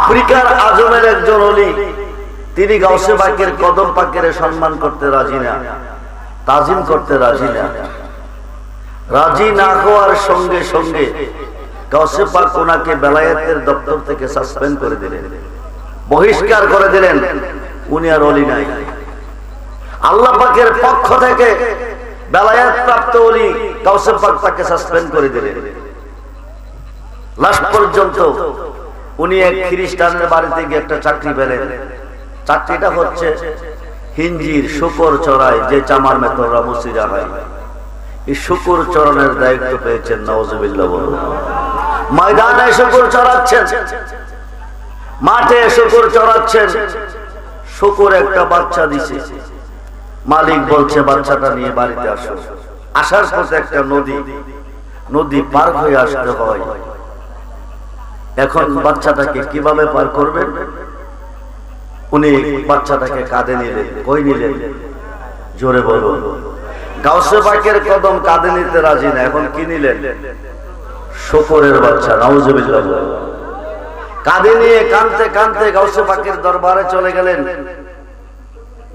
আফ্রিকার আজমের একজন ওলি, তিনি গাউসে পাকের কদম পাকের সম্মান করতে রাজি না, তাজিম করতে রাজি না। রাজি না হওয়ার সঙ্গে সঙ্গে গাউসে পাক ওনাকে বেলায়েতের দপ্তর থেকে সাসপেন্ড করে দিলেন, বহিষ্কার করে দিলেন। উনি আর ওলি নাই। আল্লাহ পাকের পক্ষ থেকে বেলায়েত প্রাপ্ত ওলি গাউসে পাক তাকে সাসপেন্ড করে দিলেন। লাস্ট পর্যন্ত উনি এক খ্রিস্টানের বাড়িতে গিয়ে একটা চাকরি পেলেন। চাকরিটা হচ্ছে হিঞ্জির শুকর চড়ায়, যে চামার মেতররা মুসিরা হয়, এই শুকর চড়ানোর দায়িত্ব পেয়েছেন। নাউজুবিল্লাহ বলুন। ময়দানে শুকর চড়াচ্ছেন, মাঠে শুকর চড়াচ্ছেন। শুকর একটা বাচ্চা দিছে, মালিক বলছে বাচ্চাটা নিয়ে বাড়িতে আসো। আসার পথে একটা নদী পার হয়ে আসতে হয়। এখন বাচ্চাটাকে কিভাবে পার করবেন? উনি বাচ্চাটাকে কাঁধে নিলেন। কই নিলেন? জোরে বলুন। গাউসে পাকের কদম কাঁধে নিতে রাজি না, এখন কি নিলেন? শুকরের বাচ্চা। নাউজুবিল্লাহ। কাঁধে নিয়ে কাঁদতে কাঁদতে গাউসে পাকের দরবারে চলে গেলেন।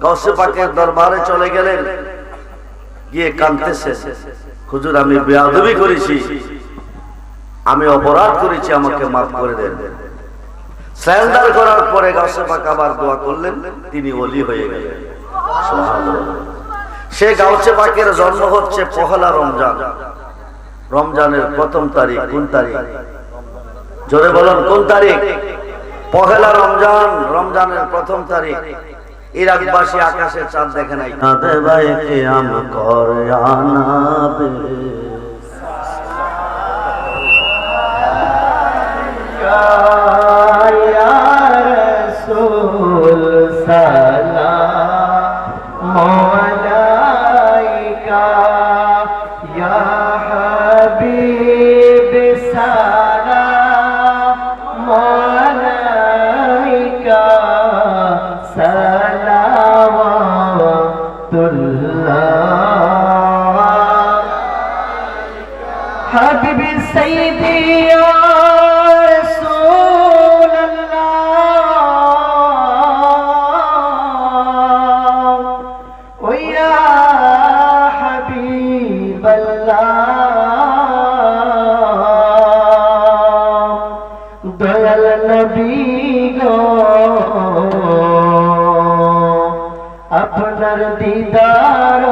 গাউসে পাকের দরবারে চলে গেলেন, গিয়ে কাঁদতেছে, হুজুর আমি বেয়াদবি করেছি, আমি অপরাধ করেছি, আমাকে মাফ করে দেন। সারেন্ডার করার পরে গাউসে পাক আবার দোয়া করলেন, তিনি ওলি হয়ে গেলেন। সুবহানাল্লাহ। সে গাউসে পাকের জন্ম হচ্ছে পহেলা রমজান। রমজানের প্রথম তারিখ। কোন তারিখ? জোরে বলুন, কোন তারিখ? পহেলা রমজান, রমজানের প্রথম তারিখ। ইরাকবাসী আকাশে চাঁদ দেখে নাই। حبيبي سيدي يا رسول الله ويا حبيب الله দয়াল নবী গো আপনার দিদার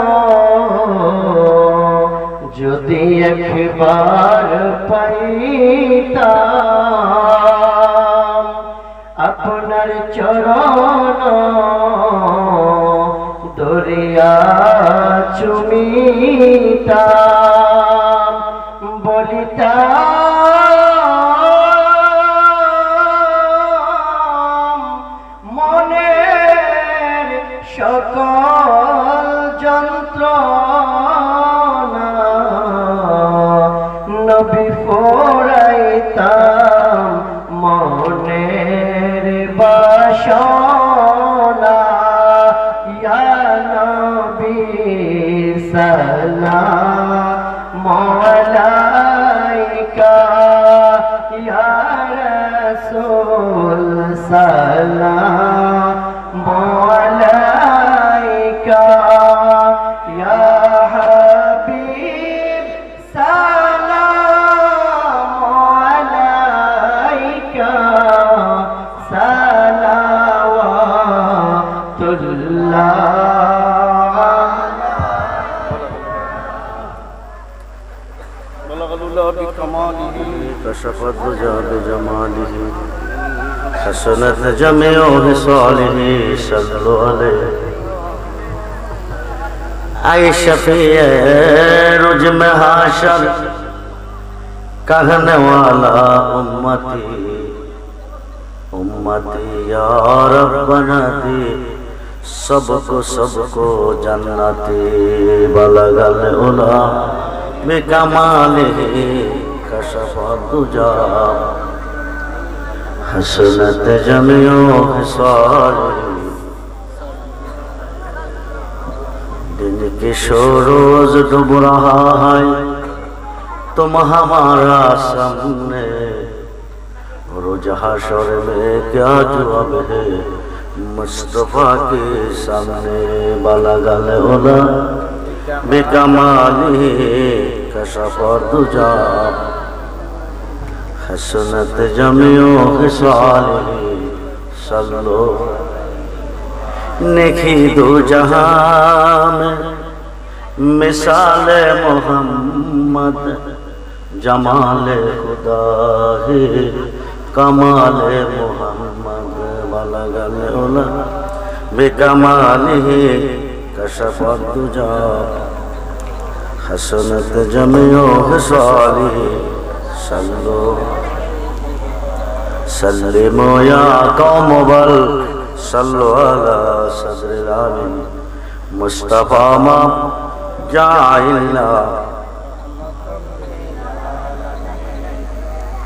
যদি একবার পাইতাম, আপনার চরণ দরিয়া চুমিতাম, বলিতাম মনের সকল যন্ত্রণা, নবী ফোরাইতাম মনের বাসনা। ইয়া নবী সালাম আলাইকা, ইয়া রাসূল সালাম আলাইকা, ইয়া হাবিব সালাম আলাইকা, সালাওয়াতুল্লাহ। كشف الدجى بجماله حسنت جميع خصاله صلوا عليه اے شفیع رج میں حاشر کہنے والا امتی امتی یا ربنا دی سب کو جنتی بلغ العلا بکمالہ کشف الدجى حسنت جميع خصاله दिन की रोज डूब रहा है तुम हमारा सामने रोज हशर में क्या जवाब है मुस्तफा के सामने बलगल उला बेकमाली कशफ दुजा हसनत जमियो हिसाली सल्लो नेकी दो जहां में मिसाल मोहम्मद जमाल खुदा है कमाल मोहम्मद बलगल उला बेकमाली कशफ दुजा हसनत जमियो हिसाली सल्लो सल्लिमो या कौम बल सल्लो अला सदरिल आमीन मुस्तफा मा जाइला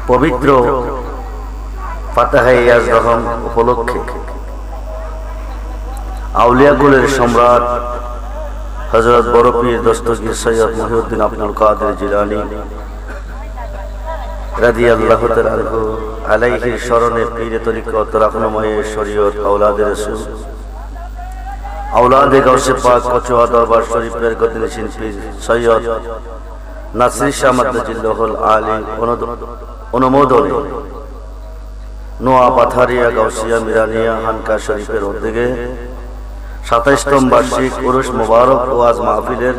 पवित्र ফাতাহে ইয়াজরহম উপলক্ষে আউলিয়াকুলের সম্রাট হযরত বড় পীর দস্তগীর সৈয়দ মহিউদ্দিন আব্দুল কাদের জিলানী রাদিয়াল্লাহু তাআলা আনহু আলাইহির স্মরণে পীর তরিকত রাহনুমায়ে শরীয়ত আওলাদে রাসূল আওলাদে গাউসে পাক কচুয়া দরবার শরীফের গদিনশীন পীর সৈয়দ নাসির শাহ মাদজিল্লাহুল আলী অনুমোদনে নোয়া পাথারিয়া গাউসিয়া মিরানিয়া হানকা শরীফের উদ্যোগে ২৭তম বার্ষিক উরুস মুবারক ওয়াজ মাহফিলের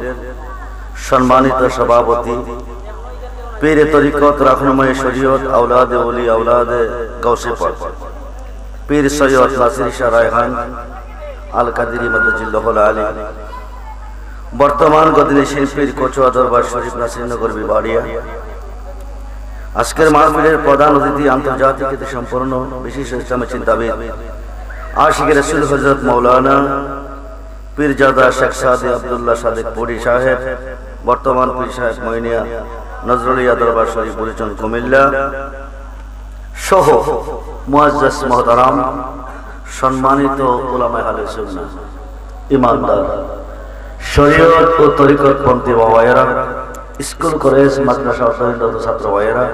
সম্মানিত সভাপতি পীর তরিকত রাহনুমায়ে শরীয়ত আওলাদে ওলি আওলাদে গাউসে পাক পীর সৈয়দ নাসির শাহ রায়হান আল কাদেরী মাদজিল্লাহুল আলী বর্তমান গদিনশীন পীর কচুয়া দরবার শরীফ নাসিরনগর বিবাড়িয়া আজকের মাহফিলের প্রধান অতিথি আন্তর্জাতিক খ্যাতি সম্পন্ন বিশিষ্ট ইসলামী চিন্তাবিদ আশিকে রাসূল হযরত মাওলানা পীরজাদা শেখ সাদি আব্দুল্লাহ সাদেক পুরী সাহেব বর্তমান পীর সাহেব মইনিয়া নজরুলিয়া দরবার শরীফ বুড়িচং কুমিল্লা সহ মুআজ্জাজ মুহতারাম সম্মানিত উলামায়ে আহলে সুন্নাহ ইমানদার শরীয়ত ও তরিকতপন্থী বাবায়েরা স্কুল কলেজ মাদ্রাসা অধ্যয়নরত ছাত্র ভাইয়েরা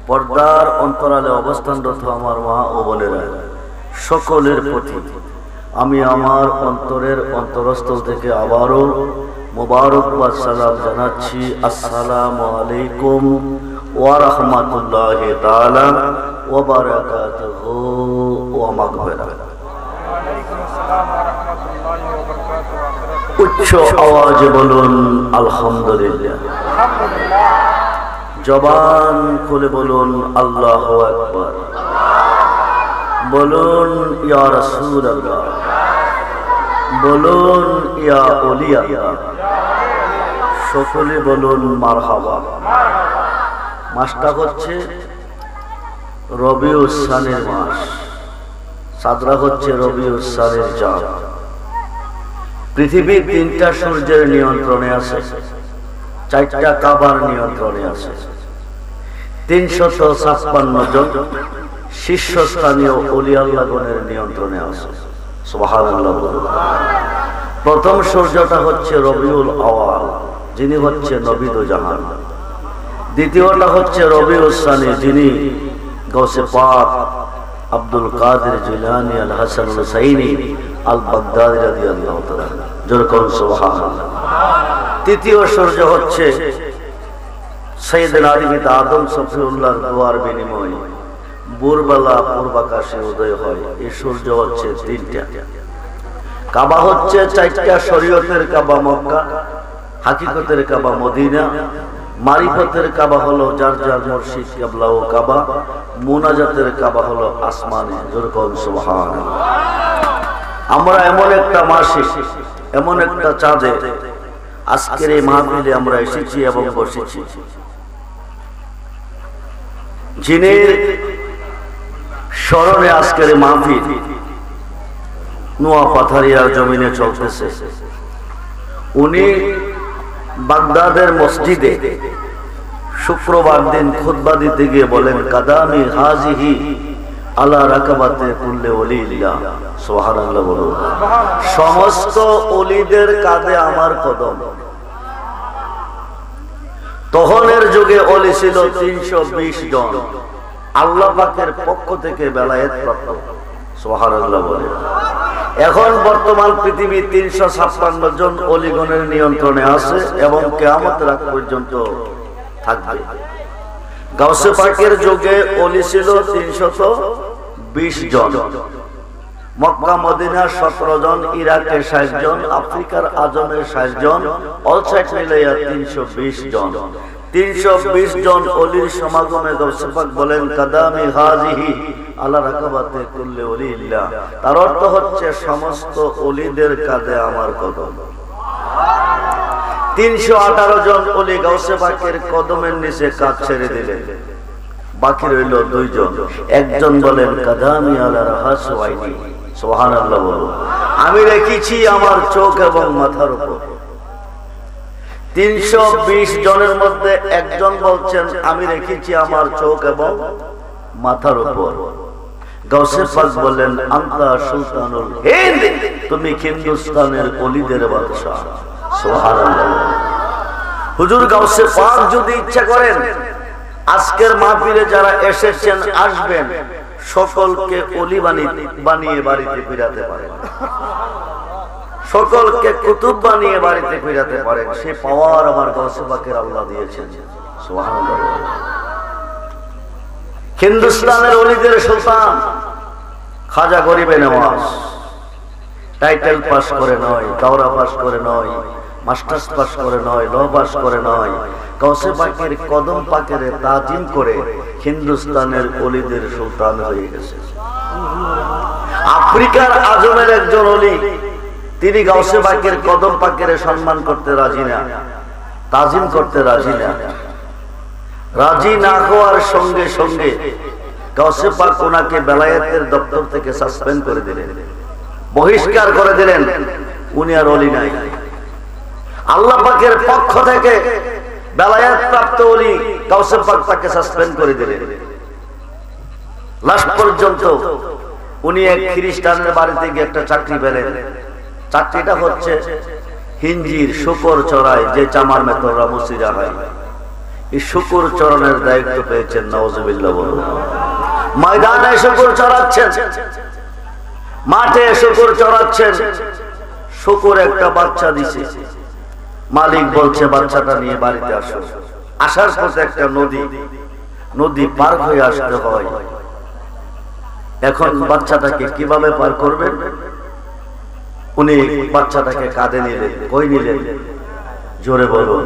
পর্দার অন্তরালে অবস্থানরত আমার মা ও বোনেরা সকলের প্রতি আমি আমার অন্তরের অন্তরস্থল থেকে আবারও মোবারকবাদ সালাম জানাচ্ছি। আসসালামু আলাইকুম ওয়া রাহমাতুল্লাহি তাআলা ওয়া বারাকাতুহু ওয়া মাগফিরাত। উচ্চ আওয়াজে বলুন আলহামদুলিল্লাহ। জবান খুলে বলুন আল্লাহু আকবার। বলুন ইয়া রাসূলুল্লাহ, বলুন ইয়া আউলিয়া, সকলে বলুন মারহাবা। মাসটা হচ্ছে রবিউল সানির মাস, সাদরা হচ্ছে রবিউল সানির চাঁদ। পৃথিবী ৩টা সূর্যের নিয়ন্ত্রণে আছে, 4টা কাবার নিয়ন্ত্রণে আছে, ৩৫৬ জন শীর্ষস্থানীয় ওলি আল্লাহগণের নিয়ন্ত্রণে আছে। সুবহানাল্লাহ। প্রথম সূর্যটা হচ্ছে রবিউল আওয়াল, যিনি হচ্ছে নবী দো জাহান। দ্বিতীয়টা হচ্ছে রবিউল সানি, যিনি গাউসে পাক আব্দুল কাদের জিলানী আল হাসান আল হুসাইনি আল বাগদাদি রাদিয়াল্লাহু তাআলা। যেরকম সুবহানাল্লাহ। তৃতীয় সূর্য হচ্ছে সাইয়েদনা আদম সফিউল্লাহর দোয়ার বিনিময়ে ভোরবেলা পূর্বাকাশে উদয় হয়। এই সূর্য হচ্ছে 3টা। কাবা হচ্ছে 4টা, শরীয়তের কাবা মক্কা, হাকিকতের কাবা মদিনা, মারিফতের কাবা হলো যার যার মুর্শিদ কিবলা ও কাবা, মুনাজাতের কাবা হলো আসমানে। যেরকম সুবহানাল্লাহ। আমরা এমন একটা মাসে, এমন একটা চাঁদে আজকের এই মাহফিলে আমরা এসেছি এবং বসেছি, যিনি স্মরণে আজকের এই মাহফিল নোয়া পাথারিয়ার জমিনে চলতেছে। উনি বাগদাদের মসজিদে শুক্রবার দিন খুতবা দিতে গিয়ে বলেন, কাদামি হাজিহি আলা রাকাবাতে কুল্লি ওলিল্লাহ। সুবহানাল্লাহ বলুন। সমস্ত ওলিদের কাঁধে আমার কদম। তখনের যুগে ওলি ছিল 320 জন, আল্লাহ পাকের পক্ষ থেকে বেলায়েত প্রাপ্ত। সুবহানাল্লাহ বলে। এখন বর্তমান পৃথিবী 356 জন অলিগণের নিয়ন্ত্রণে আছে এবং কিয়ামতের আগ পর্যন্ত থাকবে। গাউসে পাকের যুগে অলি ছিল 320 জন, মক্কা মদিনা 17 জন, ইরাকে 60 জন, আফ্রিকার আজমে 60 জন, অল সাইড মিলাইয়া 320 জন। 320 জন অলির সমাগমে গাউসে পাক বলেন কাদামি হাজিহি আলা রাকাবাতে কুল্লি ওলিল্লাহ। তার অর্থ হচ্ছে সমস্ত অলিদের কাঁধে আমার কদম। 318 জন অলি গাউসে পাকের কদমের নিচে কাজ ছেড়ে দিলেন, বাকি রইল 2 জন। একজন বলেন কাদামি আলা রাহাসওয়াইনি, সুবহানাল্লাহ বলুন। আমি রেখেছি আমার চোখ এবং মাথার উপর। 320 জনের মধ্যে একজন বলছেন আমি রেখেছি আমার চোখ এবং মাথার উপর। গাউসে পাক বললেন আনতা সুলতানুল হিন্দ, তুমি হিন্দুস্তানের অলিদের বাদশা। সুবহানাল্লাহ। হুজুর গাউসে পাক যদি ইচ্ছা করেন আজকের মাহফিলে যারা এসেছেন আসবেন সকলকে অলি বানিয়ে বাড়িতে ফিরাতে পারেন, সকলকে কুতুব বানিয়ে বাড়িতে ফিরাতে পারেন। সে পাওয়ার আমার গাউসে পাকের আল্লাহ দিয়েছেন। সুবহানাল্লাহ। হিন্দুস্তানের অলিদের সুলতান খাজা গরিবে নওয়াজ টাইটেল পাস করে নয়, দাওরা পাস করে নয়, মাস্টার্স পাস করে নয়, ল পাস করে নয়, গাউসে পাকের কদম পাকের তাজিম করে হিন্দুস্তানের অলিদের সুলতান হয়ে গেছে। আফ্রিকার আজমের একজন অলি, তিনি গাউসে পাকের কদম পাকের সম্মান করতে রাজি না, তাজিম করতে রাজি না। রাজি না হওয়ার সঙ্গে সঙ্গে গাউসে পাক ওনাকে বেলায়েতের দপ্তর থেকে সাসপেন্ড করে দিলেন, বহিষ্কার করে দিলেন। উনি আর অলি নাই। আল্লাহ পাকের পক্ষ থেকে বেলায়েত প্রাপ্ত অলি গাউসে পাক তাকে সাসপেন্ড করে দিলেন। লাস্ট পর্যন্ত উনি এক খ্রিস্টানের বাড়িতে গিয়ে একটা চাকরি পেলেন। চাকরিটা হচ্ছে হিঞ্জির শুকর চড়ায়, যে চামার মেতররা মুসিরা হয়, এই শুকর চরণের দায়িত্ব পেয়েছেন। নাউজুবিল্লাহ বলুন। ময়দানে শুকর চড়াচ্ছেন, মাঠে শুকর চড়াচ্ছেন। শুকর একটা বাচ্চা দিছে, মালিক বলছে বাচ্চাটা নিয়ে বাড়িতে আসো। আসার পথে একটা নদী পার হয়ে আসতে হয়। এখন বাচ্চাটাকে কিভাবে পার করবেন? উনি বাচ্চাটাকে কাঁধে নিলেন। কই নিলেন? জোরে বলুন।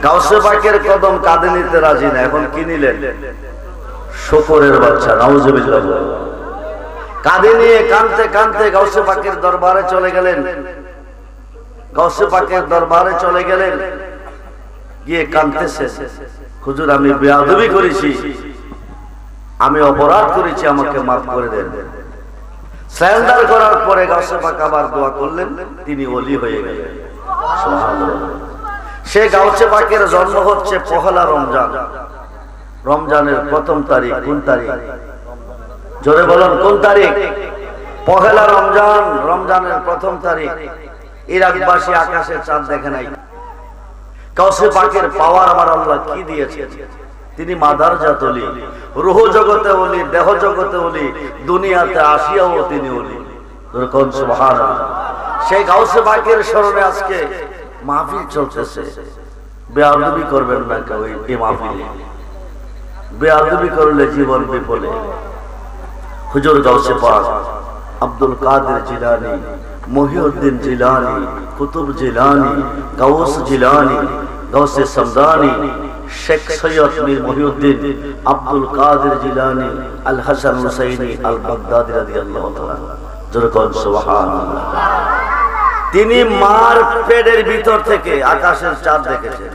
গাউসে পাকের কদম কাঁধে নিতে রাজি না, এখন কি নিলেন? শুকরের বাচ্চা। নাউজুবিল্লাহ। কাঁধে নিয়ে কাঁদতে কাঁদতে গাউসে পাকের দরবারে চলে গেলেন। গাউসে পাকের দরবারে চলে গেলেন, গিয়ে কাঁদতেছে, হুজুর আমি বেয়াদবি করেছি, আমি অপরাধ করেছি, আমাকে মাফ করে দেন। সারেন্ডার করার পরে গাউসে পাক আবার দোয়া করলেন, তিনি ওলি হয়ে গেলেন। সুবহানাল্লাহ। সে গাউসে পাকের জন্ম হচ্ছে পহেলা রমজান। রমজানের প্রথম তারিখ। কোন তারিখ? জোরে বলুন, কোন তারিখ? পহেলা রমজান, রমজানের প্রথম তারিখ। ইরাকবাসী আকাশে চাঁদ দেখে নাই। গাউসে পাকের পাওয়ার আমার আল্লাহ কি দিয়েছে? তিনি মাদারজাত ওলি, রূহ জগতে ওলি, দেহ জগতে ওলি, দুনিয়াতে আসিয়াও তিনি ওলি। কোন সুবহানাল্লাহ। সেই গাউসে পাকের স্মরণে আজকে মাহফিল চলতেছে। বেয়াদবি করবেন না কেউ এই মাহফিলে। বেয়াদবি করলে জীবন বিফলে। হুজুর গাউসে পাক আব্দুল কাদের জিলানী, মহিউদ্দিন জিলানী, কুতুব জিলানী, গাউস জিলানী, গাউসে সমদানি, শেখ সৈয়দ মীর মহিউদ্দিন, আব্দুল কাদের জিলানী, আল হাসান হুসাইনি আল বাগদাদি রাদিয়াল্লাহু তাআলা। জোরে কোন সুবহানাল্লাহ। তিনি মার পেটের ভিতর থেকে আকাশের চাঁদ দেখেছেন,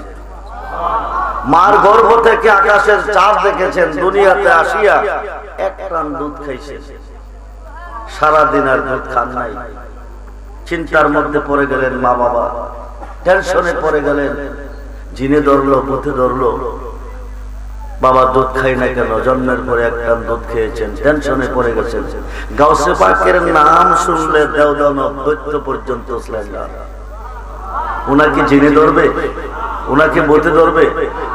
মার গর্ভ থেকে আকাশের চাঁদ দেখেছেন। দুনিয়াতে আসিয়া এক প্রাণ দুধ খাইছেন, সারাদিন আর দুধ খান নাই। চিন্তার মধ্যে পড়ে গেলেন মা বাবা, টেনশনে পড়ে গেলেন। জিনে ধরলো, ভূতে ধরলো, বাবা দুধ খাই না কেন? জন্মের পরে এক গ্রাম দুধ খেয়েছেন, টেনশনে পড়ে গেছেন। গাউসে পাকের নাম শুনলে দেওদানব দৈত্য পর্যন্ত স্ল্যান্ডার। উনাকে জিনে ধরবে? উনাকে ভূতে ধরবে?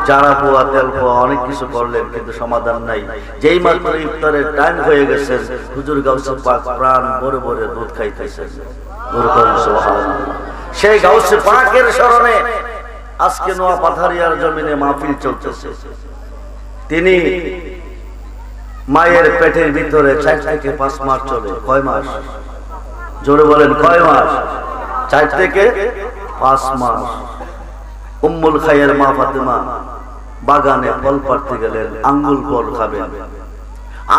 যারা পোয়া তেল পোয়া অনেক কিছু করলেন, কিন্তু সমাধান নাই। যেই মাত্র ইফতারের টাইম হয়ে গেছে, হুজুর গাউসে পাক প্রাণ ভরে ভরে দুধ খাইতেছেন। সেই গাউসে পাকের স্মরণে আজকে নোয়া পাথারিয়ার জমিনে মাহফিল চলতেছে। তিনি মায়ের পেটের ভিতরে 4 থেকে 5 মাস চলে। কয় মাস? জোরে বলেন, কয় মাস? 4 থেকে 5 মাস। উম্মুল খায়ের মা ফাতেমা বাগানে ফল পাড়তে গেলেন, আঙ্গুল ফল খাবেন।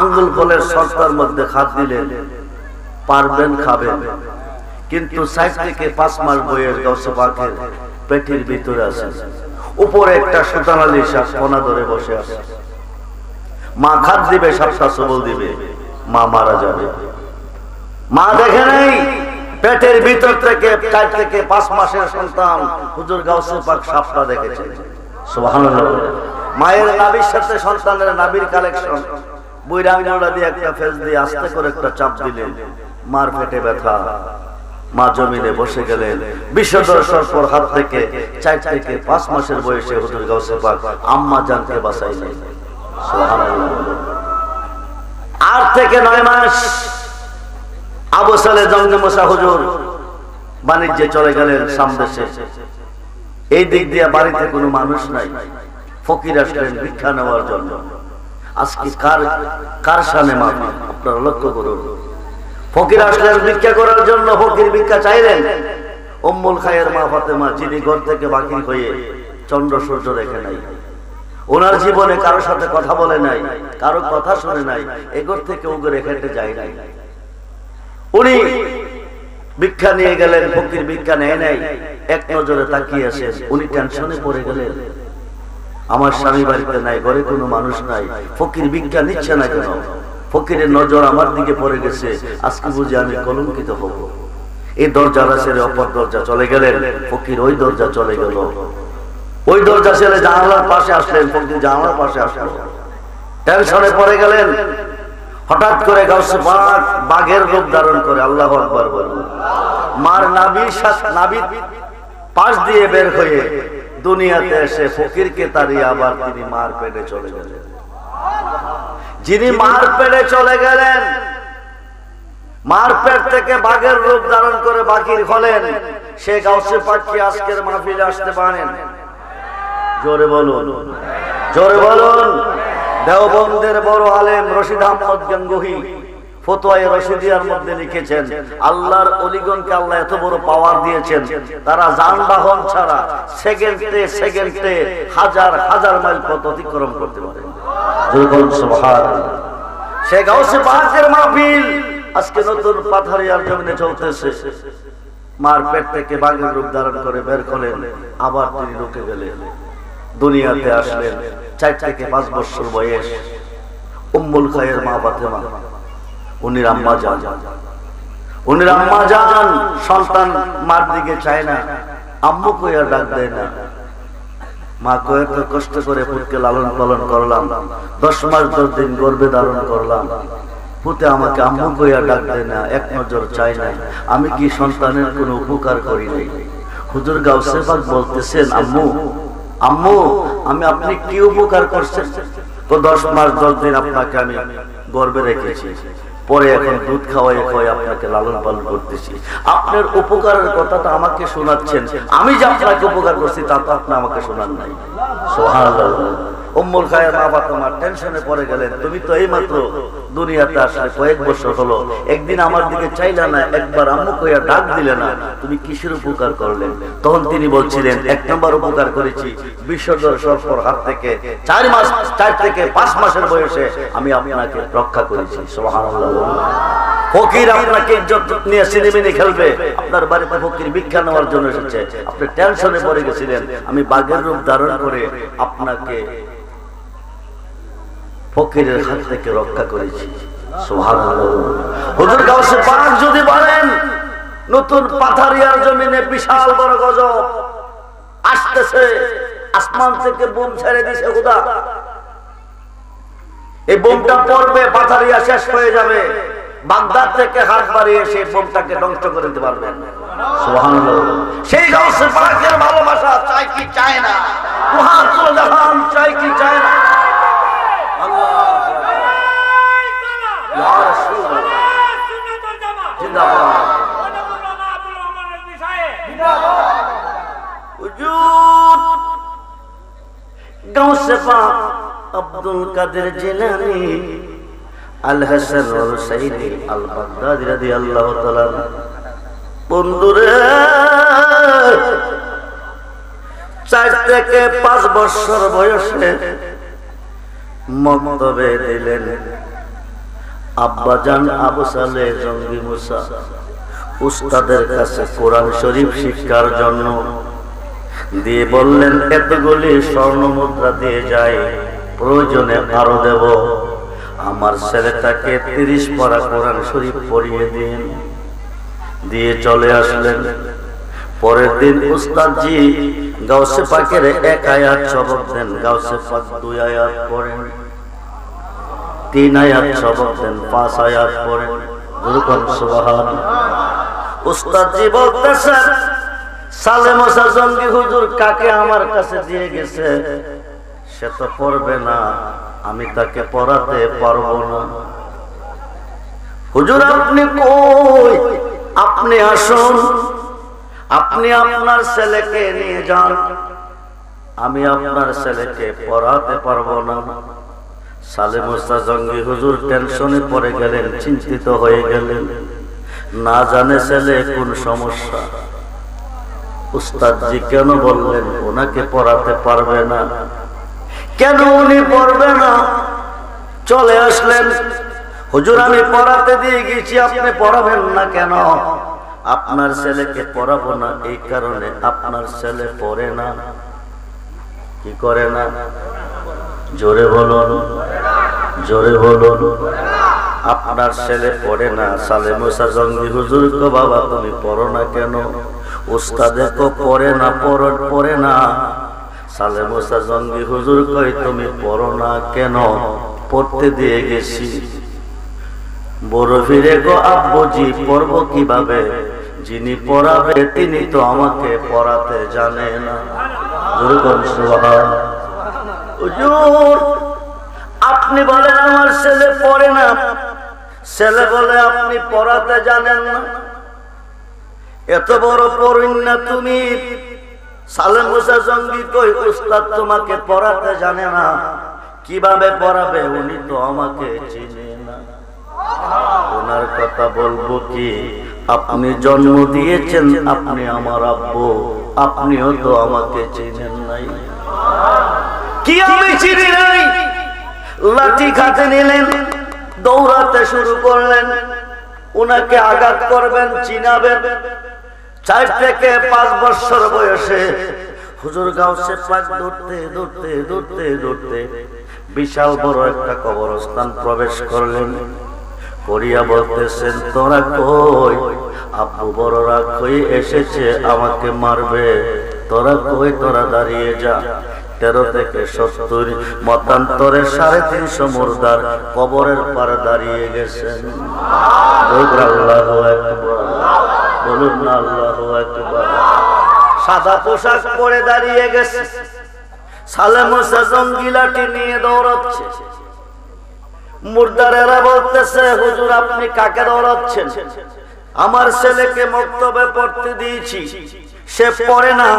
আঙ্গুল ফলের সস্তার মধ্যে হাত দিলেন, পারবেন, খাবেন, কিন্তু 4 থেকে 5 মাস বয়স গাউসে পাকের পেটের ভিতরে আছে। উপরে একটা সুতানালি সাপ কোনা ধরে বসে আছে। মা খাদ দিবে, সাপটা সবল দিবে, মা মারা যাবে। মা দেখে নাই পেটের ভিতর থেকে 4 থেকে 5 মাসের সন্তান হুজুর গাউসে পাক সাপটা দেখেছে। সুবহানাল্লাহ। মায়ের নাভির সাথে সন্তানের নাভির কালেকশন। বুইরা আঙ্গুলটা দিয়ে একটা ফেস দিয়ে আস্তে করে একটা চাপ দিলেন, মার পেটে ব্যথা। মা জমিনে বসে গেলেন। বিষধর সর্পর হাত থেকে 4 থেকে 5 মাসের বয়সে হুজুর গাউসে পাক আম্মা জানকে বাঁচাইলেন। সুবহানাল্লাহ। 8 থেকে 9 মাস আবু সালে জঙ্গে মুসা হুজুর বাণিজ্যে চলে গেলেন সামদেশে। এই দিক দিয়ে বাড়িতে কোনো মানুষ নাই। ফকির আসলেন ভিক্ষা নেওয়ার জন্য। আজকে কার শানে মাহফিল আপনারা লক্ষ্য করুন। ফকির আসলেন ভিক্ষা করার জন্য। ফকির ভিক্ষা চাইলেন। উম্মুল খায়ের মা ফাতেমা, যিনি ঘর থেকে বাকি হয়ে চন্দ্র সূর্য দেখে নাই, ওনার জীবনে কারো সাথে কথা বলে নাই, কারো কথা শুনে নাই, এ ঘর থেকে ও ঘরে হেঁটে যায় নাই। উনি ভিক্ষা নিয়ে গেলেন। ফকির ভিক্ষা নেয় নাই, এক নজরে তাকিয়ে আছেন। উনি টেনশনে পড়ে গেলেন, আমার স্বামী বাড়িতে নাই, ঘরে কোনো মানুষ নাই, ফকির ভিক্ষা নিচ্ছে না কেন? ফকিরের নজর আমার দিকে পড়ে গেছে, আজকে বুঝি আমি কলঙ্কিত হব। এই দরজাটা ছেড়ে অপর দরজা চলে গেলেন। ফকির ওই দরজা চলে গেল। ওই দরজা ছেড়ে জানালার পাশে আসলেন। ফকির জানালার পাশে আসলেন, টেনশনে পড়ে গেলেন। হঠাৎ করে গাউসে পাক বাঘের রূপ ধারণ করে, আল্লাহু আকবার বলুন, মার নাভির পাশ দিয়ে বের হয়ে দুনিয়াতে এসে ফকিরকে তাড়িয়ে আবার তিনি মার পেটে চলে গেলেন। যিনি মার পেটে চলে গেলেন, মার পেট থেকে বাঘের রূপ ধারণ করে বাকির হলেন, সে গাউসে পাক কি আজকের মাহফিলে আসতে পারেন? জোরে বলুন, জোরে বলুন। দেওবন্দের বড় আলেম রশিদ আহমদ গঙ্গোহী ফতোয়ায়ে রশিদিয়ার মধ্যে লিখেছেন, আল্লাহর ওলিগণকে আল্লাহ এত বড় পাওয়ার দিয়েছেন, তারা যানবাহন ছাড়া সেকেন্ডে হাজার হাজার মাইল পথ অতিক্রম করতে পারে। সুবহানাল্লাহ। সে গাউসে পাকের মাহফিল আজকে নতুন পাথারিয়ার জমিনে চলতেছে। মার পেট থেকে বাঘের রূপ ধারণ করে বের হলেন, আবার তিনি রুকে গেলেন। দুনিয়াতে আসলেন 4 থেকে 5 বছর বয়স। উম্মুল খায়ের মা ফাতেমা, উনির আম্মা জান সন্তান মার দিকে চায় না, আম্মু কইয়া ডাক দেয় না। মা কয়ে তো কষ্ট করে পুতকে লালন পালন করলাম, 10 মাস 10 দিন গর্ভে ধারণ করলাম, পুতে আমাকে আম্মু কইয়া ডাক দেয় না, এক নজর চায় না, আমি কি সন্তানের কোনো উপকার করি নাই? হুজুর গাউসে পাক বলতেছেন, আম্মু আম্মু আমি আপনি কি উপকার করছেন? তো 10 মাস 10 দিন আপনাকে আমি গর্ভে রেখেছি, পরে এখন দুধ খাওয়াই আপনাকে লালন পালন করতেছি, আপনার উপকারের কথাটা আমাকে শোনাচ্ছেন, আমি যে আপনাকে উপকার করছি তা তো আপনি আমাকে শোনান নাই। সুবহানাল্লাহ। উম্মুল খায়ের মা ফাতেমা টেনশনে পড়ে গেলেন, তুমি তো এইমাত্র দুনিয়াতে আসলে কয়েক বছর হলো, একদিন আমার দিকে চাইলা না, একবার আম্মু কইয়া ডাক দিলে না, তুমি কিসের উপকার করলেন? তখন তিনি বলছিলেন, 1 নম্বর উপকার করেছি, বিষধর সর্পর হাত থেকে 4 থেকে 5 মাসের বয়সে আমি আপনাকে রক্ষা করেছি। সুবহানাল্লাহ। ফকির আপনাকে ইজ্জত নিয়ে সিনেমিনি খেলবে, আপনার বাড়িতে ফকির ভিক্ষা নেওয়ার জন্য এসেছে, আপনি টেনশনে পড়ে গেছিলেন, আমি বাঘের রূপ ধারণ করে আপনাকে ফকিরের হাত থেকে রক্ষা করেছি। সুবহানাল্লাহ। হুজুর গাউসে পাক যদি বলেন, নতুন পাথারিয়ার জমিনে বিশাল বড় গজব আসতেছে, আসমান থেকে বোম ছেড়ে দিছে খোদা, এই বোমটা পড়বে, পাথারিয়া শেষ হয়ে যাবে, বাগদাদ থেকে হাত বাড়িয়ে সেই বোমটাকে ধ্বংস করে দিতে পারবেন। সুবহানাল্লাহ। সেই গাউসে পাকের ভালোবাসা চাই কি চায় না? মহাতুল জাহান চাই কি চায় না? আল্লাহ ইয়া রাসূলুল্লাহ জিন্দাবাদ হুজুর গাউসে পাক আব্দুল কাদের জিলানী আল হাসান ওয়াল হুসাইনি আল বাগদাদি রাদিয়াল্লাহু তাআলা বন্ধুরে 4 থেকে 5 বছর বয়সে মক্তবে দিলেন আব্বাজান আবু সালেহ জঙ্গি মুসা উস্তাদের কাছে কোরআন শরীফ শিক্ষার জন্য দিয়ে বললেন এতগুলি স্বর্ণ মুদ্রা দিয়ে যায়, প্রয়োজনে আরো দেব। আমার ছেলেটাকে 30 পারা কোরআন শরীফ পড়িয়ে দিন। দিয়ে চলে আসলেন। পরের দিন উস্তাদজি গাউসে পাকের 1 আয়াত সবক দেন, গাউসে পাক 2 আয়াত পড়েন, 3 আয়াত সবক দেন, 5 আয়াত পড়েন। দুরকম সুবহানাল্লাহ। উস্তাদজি বলতেছেন সালেহ মুসা জঙ্গি হুজুর কাকে আমার কাছে দিয়ে গেছে, সে তো পড়বে না, আমি তাকে পড়াতে পারবো না। হুজুর আপনি কই? আপনি আসুন, আপনি আপনার ছেলেকে নিয়ে যান, আমি আপনার ছেলেকে পড়াতে পারবো না। সালেহ মুসা জঙ্গি হুজুর টেনশনে পড়ে গেলেন, চিন্তিত হয়ে গেলেন, না জানে ছেলে কোন সমস্যা। উস্তাদজি কেন বললেন ওনাকে পড়াতে পারবে না? কেন উনি পড়বে না? চলে আসলেন। হুজুর আমি পড়াতে দিয়ে গেছি, আপনি পড়াবেন না কেন? আপনার ছেলেকে পড়াবো না এই কারণে আপনার ছেলে পড়ে না। কি করে না? জোরে বলুন, জোরে বলুন। আপনার ছেলে পড়ে না। সালেহ মুসা জঙ্গি হুজুর কো বাবা তুমি পড়ো না কেন? উস্তাদে কো পড়ে না, পড়ে না। সালেহ মুসা জঙ্গি হুজুর কই তুমি পড়ো না কেন? পড়তে দিয়ে গেছি। বড় ফিরে গো আব্বুজি পড়বো কিভাবে? যিনি পড়াবে তিনি তো আমাকে পড়াতে জানে না। দুরকম সুবহানাল্লাহ। হুজুর আপনি বলেন আমার ছেলে পড়ে না, ছেলে বলে আপনি পড়াতে জানেন না। এত বড় পড়ুন না তুমি। সালেহ মুসা জঙ্গি কই উস্তাদ তোমাকে পড়াতে জানে না, কিভাবে পড়াবে? উনি তো আমাকে চিনে না। ওনার কথা বলবো কি? আপনি জন্ম দিয়েছেন, আপনি আমার আব্বু, আপনিও তো আমাকে চিনেন নাই। কি আমি চিনি নাই? লাঠি হাতে নিলেন, দৌড়াতে শুরু করলেন। উনাকে আঘাত করবেন, চিনাবেন। 4 থেকে 5 বছর বয়সে হুজুর গাউসে পাক দৌড়তে দৌড়তে দৌড়তে দৌড়তে বিশাল বড় একটা কবরস্থান প্রবেশ করলেন। করিয়া বলতেছেন তোরা কই? আব্বু বড় রাগ হয়ে এসেছে, আমাকে মারবে। তোরা কই? তোরা দাঁড়িয়ে যা। 13 থেকে 70 মতান্তরে 350 মুর্দার কবরের পারে দাঁড়িয়ে গেছেন। আল্লাহু আকবার, বলুন না আল্লাহু আকবার। সাদা পোশাক পরে দাঁড়িয়ে গেছে। সালেহ মুসা জঙ্গি লাঠি নিয়ে দৌড়াচ্ছে। মুর্দারেরা বলতেছে হুজুর আপনি কাকে দৌড়াচ্ছেন? আমার ছেলেকে মক্তবে পড়তে দিয়েছি, সে পড়ে না।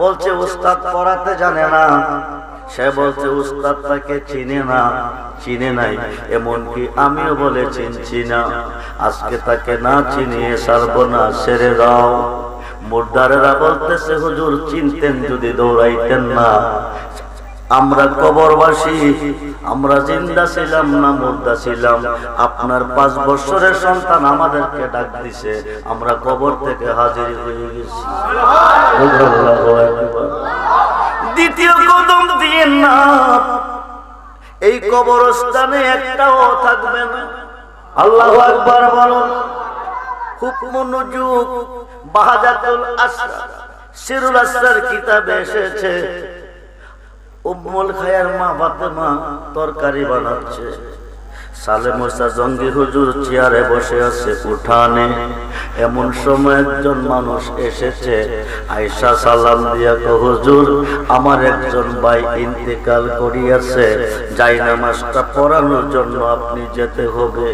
বলছে উস্তাদ পড়াতে জানে না। সে বলছে উস্তাদ তাকে চিনে না, চিনে নাই। এমনকি আমিও বলে চিনছি না। আজকে তাকে না চিনিয়ে ছাড়বো না, ছেড়ে দাও। মুর্দারেরা বলতেছে হুজুর চিনতেন যদি দৌড়াইতেন না। আমরা কবরবাসী, আমরা জিন্দা ছিলাম না মুর্দা ছিলাম। আপনার 5 বছরের সন্তান আমাদেরকে ডাক দিছে, আমরা কবর থেকে হাজির হয়ে গেছি। দ্বিতীয় কদম দিয়ে না, এই কবরস্থানে একটাও থাকবে না। আল্লাহু আকবার বলুন। খুব মনোযোগ। বাহাজাতুল আসরার সিরুল আসরার কিতাবে এসেছে উম্মুল খায়ার মা ফাতেমা তরকারি বানাচ্ছে। সালেম মুসা জঙ্গি হুজুর চেয়ারে বসে আছে উঠানে। এমন সময় একজন মানুষ এসেছে, আয়েশা সালাম দিয়া কো, হুজুর আমার একজন ভাই ইন্তেকাল করিয়াছে, যাই নামাজটা পড়ানোর জন্য আপনি যেতে হবে।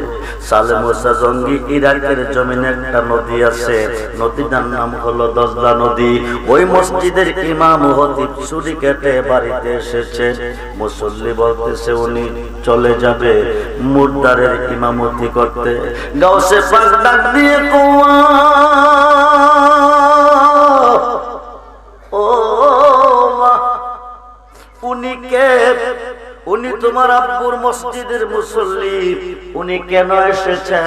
সালেম মুসা জঙ্গি ইরাকের জমিনে একটা নদী আছে, নদীটার নাম হলো দজলা নদী। ওই মসজিদের ইমাম খতিব ছুরি কেটে বাড়িতে এসেছে। মুসল্লি বলতেছে উনি চলে যাবে মুর্দারের ইমামতি করতে। গাউসে পাক ডাক দিয়ে কোয়া, ও মা, উনি কে? উনি তোমার আব্বুর মসজিদের মুসল্লি। উনি কেন এসেছে?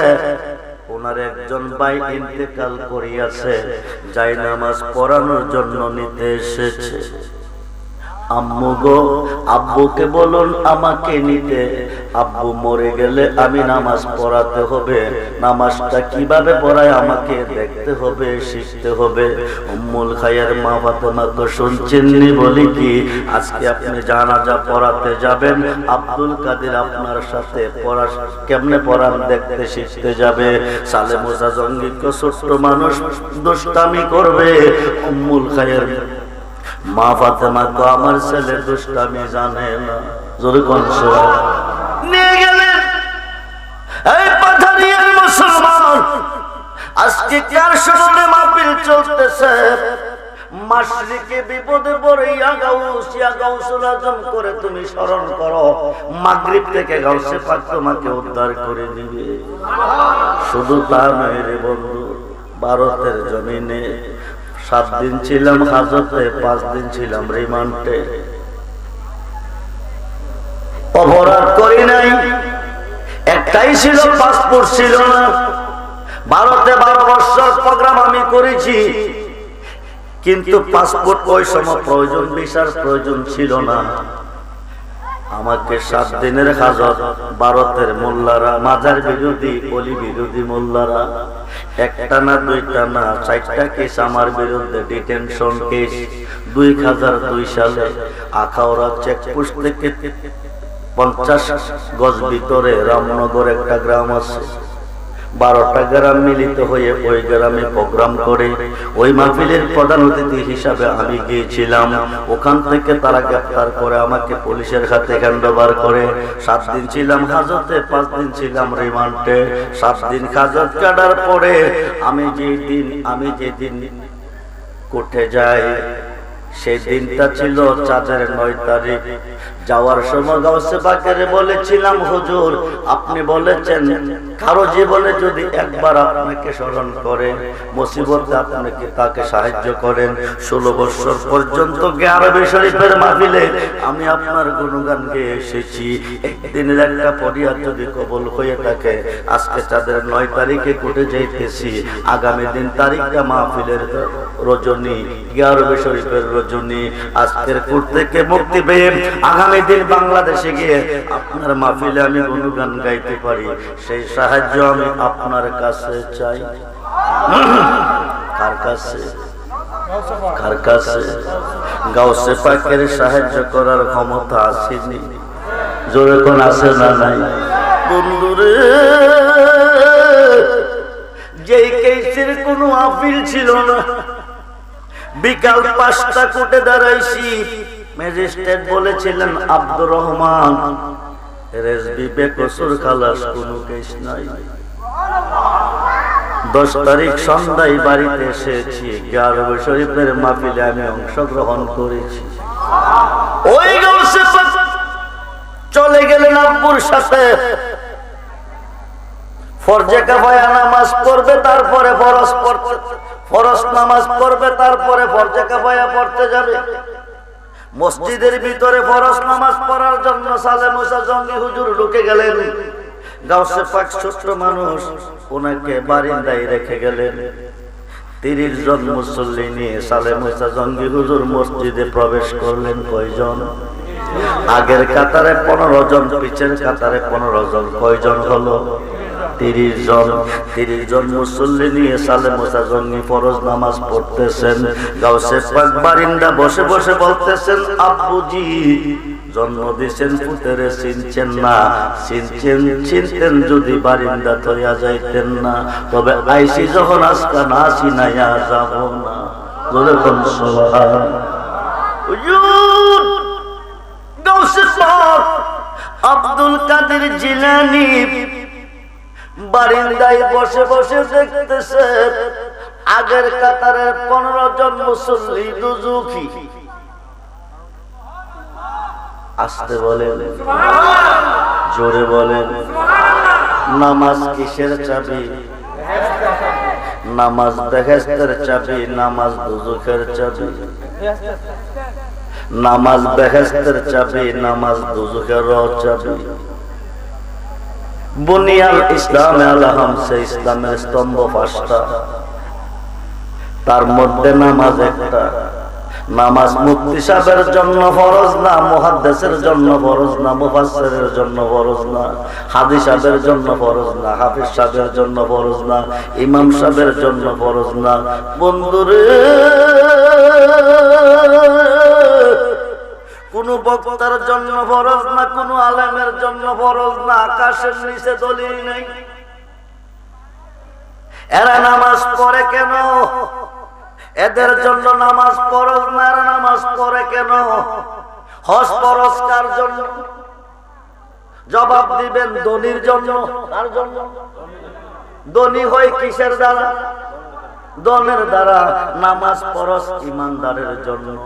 ওনার একজন ভাই ইন্তেকাল করিয়াছে, যাই নামাজ পড়ানোর জন্য নিতে এসেছে। আম্মু গো, আব্বুকে বলুন আমাকে নিতে। আব্বু মরে গেলে আমি নামাজ পড়াতে হবে, নামাজটা কিভাবে পড়ায় আমাকে দেখতে হবে, শিখতে হবে। উম্মুল খায়ের মা ফাতেমাকে শুনছেননি বলি কি, আজকে আপনি জানাজা পড়াতে যাবেন, আব্দুল কাদের আপনার সাথে পড়া কেমনে পড়ান দেখতে শিখতে যাবে। সালেম মুসা জঙ্গি ছোট্ট মানুষ দুষ্টামি করবে। উম্মুল খায়ের মা ফাতেমা তো আমার ছেলে দুষ্টামি জানে না, জোরে কোন নিয়ে গেলেন। এই পাথারিয়ার মুসলমান, আজকে কার স্মরণে মাহফিল চলতেছে? মাশরিকে বিপদে পড়ে ইয়া গাউসুল আজম করে তুমি স্মরণ করো, মাগরিব থেকে গাউসে পাক তোমাকে উদ্ধার করে দিবে। শুধু তা নয় রে বন্ধু, ভারতের জমিনে 7 দিন ছিলাম হাজতে, 5 দিন ছিলাম রিমান্ডে। অপরাধ করি নাই, একটাই ছিল পাসপোর্ট ছিল না। ভারতে 12 বছর প্রোগ্রাম আমি করেছি, কিন্তু পাসপোর্ট ওই সময় প্রয়োজন, ভিসার প্রয়োজন ছিল না। আমাকে 7 দিনের হাজত ভারতের মোল্লারা, মাজার বিরোধী অলি বিরোধী মোল্লারা, একটা না দুইটা না 4টা কেস আমার বিরুদ্ধে, ডিটেনশন কেস। 2002 সালে আখাউড়া চেকপোস্ট থেকে 50 গজ ভিতরে রামনগর একটা গ্রাম আছে, 12টা গ্রাম মিলিত হয়ে ওই গ্রামে প্রোগ্রাম করে। ওই মাহফিলের প্রধান অতিথি হিসাবে আমি গিয়েছিলাম। ওখান থেকে তারা গ্রেফতার করে আমাকে পুলিশের হাতে হ্যান্ডওভার করে। 7 দিন ছিলাম হাজতে, 5 দিন ছিলাম রিমান্ডে। 7 দিন হাজত কাটার পরে আমি যেদিন কোর্টে যাই, সেই দিনটা ছিল চাঁদের 9 তারিখ। যাওয়ার সময় গাউসে পাকের বলেছিলাম, হুজুর আপনি বলেছেন কারো জীবনে যদি একবার আপনাকে স্মরণ করে, মুসিবতে আপনাকে তাকে সাহায্য করেন। 16 বছর পর্যন্ত আরবি শরীফের মাহফিলে আমি আপনার গুণগান গেয়ে এসেছি। একদিনের একটা ফরিয়াদ যদি কবুল হয়ে থাকে, আজকে চাঁদের 9 তারিখে কোর্টে যাইতেছি, আগামী দিন তারিখটা মাহফিলের রজনী, আরবি শরীফের রজনী। আজকের কোর্ট থেকে মুক্তি পেয়ে আগামী দিন বাংলাদেশে গিয়ে আপনার মাহফিলে আমি গুণগান গাইতে পারি, সেই সাহায্য আমি আপনার কাছে চাই। কার কাছে? কার কাছে? গাউসে পাকের সাহায্য করার ক্ষমতা আসেনি, জোরে কোন আছে না নাই? বন্ধুরে, যেই কেসের কোনো আপিল ছিল না, বিকাল 5টা কোর্টে দাঁড়াইছি। ম্যাজিস্ট্রেট বলেছিলেন আব্দুর রহমান রেজবি বেকসুর খালাস, কোনো কেস নাই। 10 তারিখ সন্ধ্যায় বাড়িতে এসেছি, আরবি শরীফের মাহফিলে আমি অংশগ্রহণ করেছি। ওই গাউসে পাক চলে গেলেন আব্বুর সাথে। ফরজে কাফায়া নামাজ পড়বে, তারপরে ফরজ নামাজ পড়বে, তারপরে ফরজে কাফায়া পড়তে যাবে। মসজিদের ভিতরে ফরজ নামাজ পড়ার জন্য সালেম মুসা জঙ্গি হুজুর ঢুকে গেলেন। গাউসে পাক ছোট্ট মানুষ, ওনাকে বারিন্দায় রেখে গেলেন। 30 জন মুসল্লি নিয়ে সালেম মুসা জঙ্গি হুজুর মসজিদে প্রবেশ করলেন। কয়জন? আগের কাতারে 15 জন, পিছের কাতারে 15 জন। কয়জন হলো? 30 জন। 30 জন মুসল্লি নিয়ে সালেম মুসা জঙ্গি ফরজ নামাজ পড়তেছেন। গাউসে পাক বারিন্দা বসে বসে বলতেছেন, আব্বুজি জন্ম দিছেন পুতেরে চিনছেন না, চিনতেন যদি বারিন্দা থইয়া যাইতেন না। তবে আইসি যখন আজকা না চিনাইয়া যাব না। জোরে কোন সুবহানাল্লাহ। হুজুর গাউসে পাক আব্দুল কাদের জিলানী বারিন্দায় বসে বসে দেখতেছে আগের কাতারের 15 জন মুসল্লি দুজুখী। আসতে বলেন, জোরে বলেন। নামাজ কিসের চাবি? নামাজ বেহেশতের চাবি, নামাজ দুজুখের চাবি। নামাজ বেহেশতের চাবি, নামাজ দুজুখের চাবি। বুনিয়াল ইসলাম আলা খামসা, ইসলামের স্তম্ভ 5টা, তার মধ্যে নামাজ একটা। নামাজ মুফতি সাহেবের জন্য ফরজ না, মুহাদ্দিসের জন্য ফরজ না, মুফাসসিরের জন্য ফরজ না, হাদিস সাহেবের জন্য ফরজ না, হাফেজ সাহেবের জন্য ফরজ না, ইমাম সাহেবের জন্য ফরজ না। বন্ধুরে, কোন বক্তার জন্য ফরজ না, কোন আলেমের জন্য ফরজ না। আকাশের নিচে দলিল নেই। এরা নামাজ পড়ে কেন? এদের জন্য নামাজ ফরজ না, এরা নামাজ পড়ে কেন? হজ ফরজ কার জন্য? জবাব দিবেন ধনীর জন্য। কার জন্য? ধনী হয় কিসের দ্বারা? ধনের দ্বারা। নামাজ ফরজ ইমানদারের জন্য।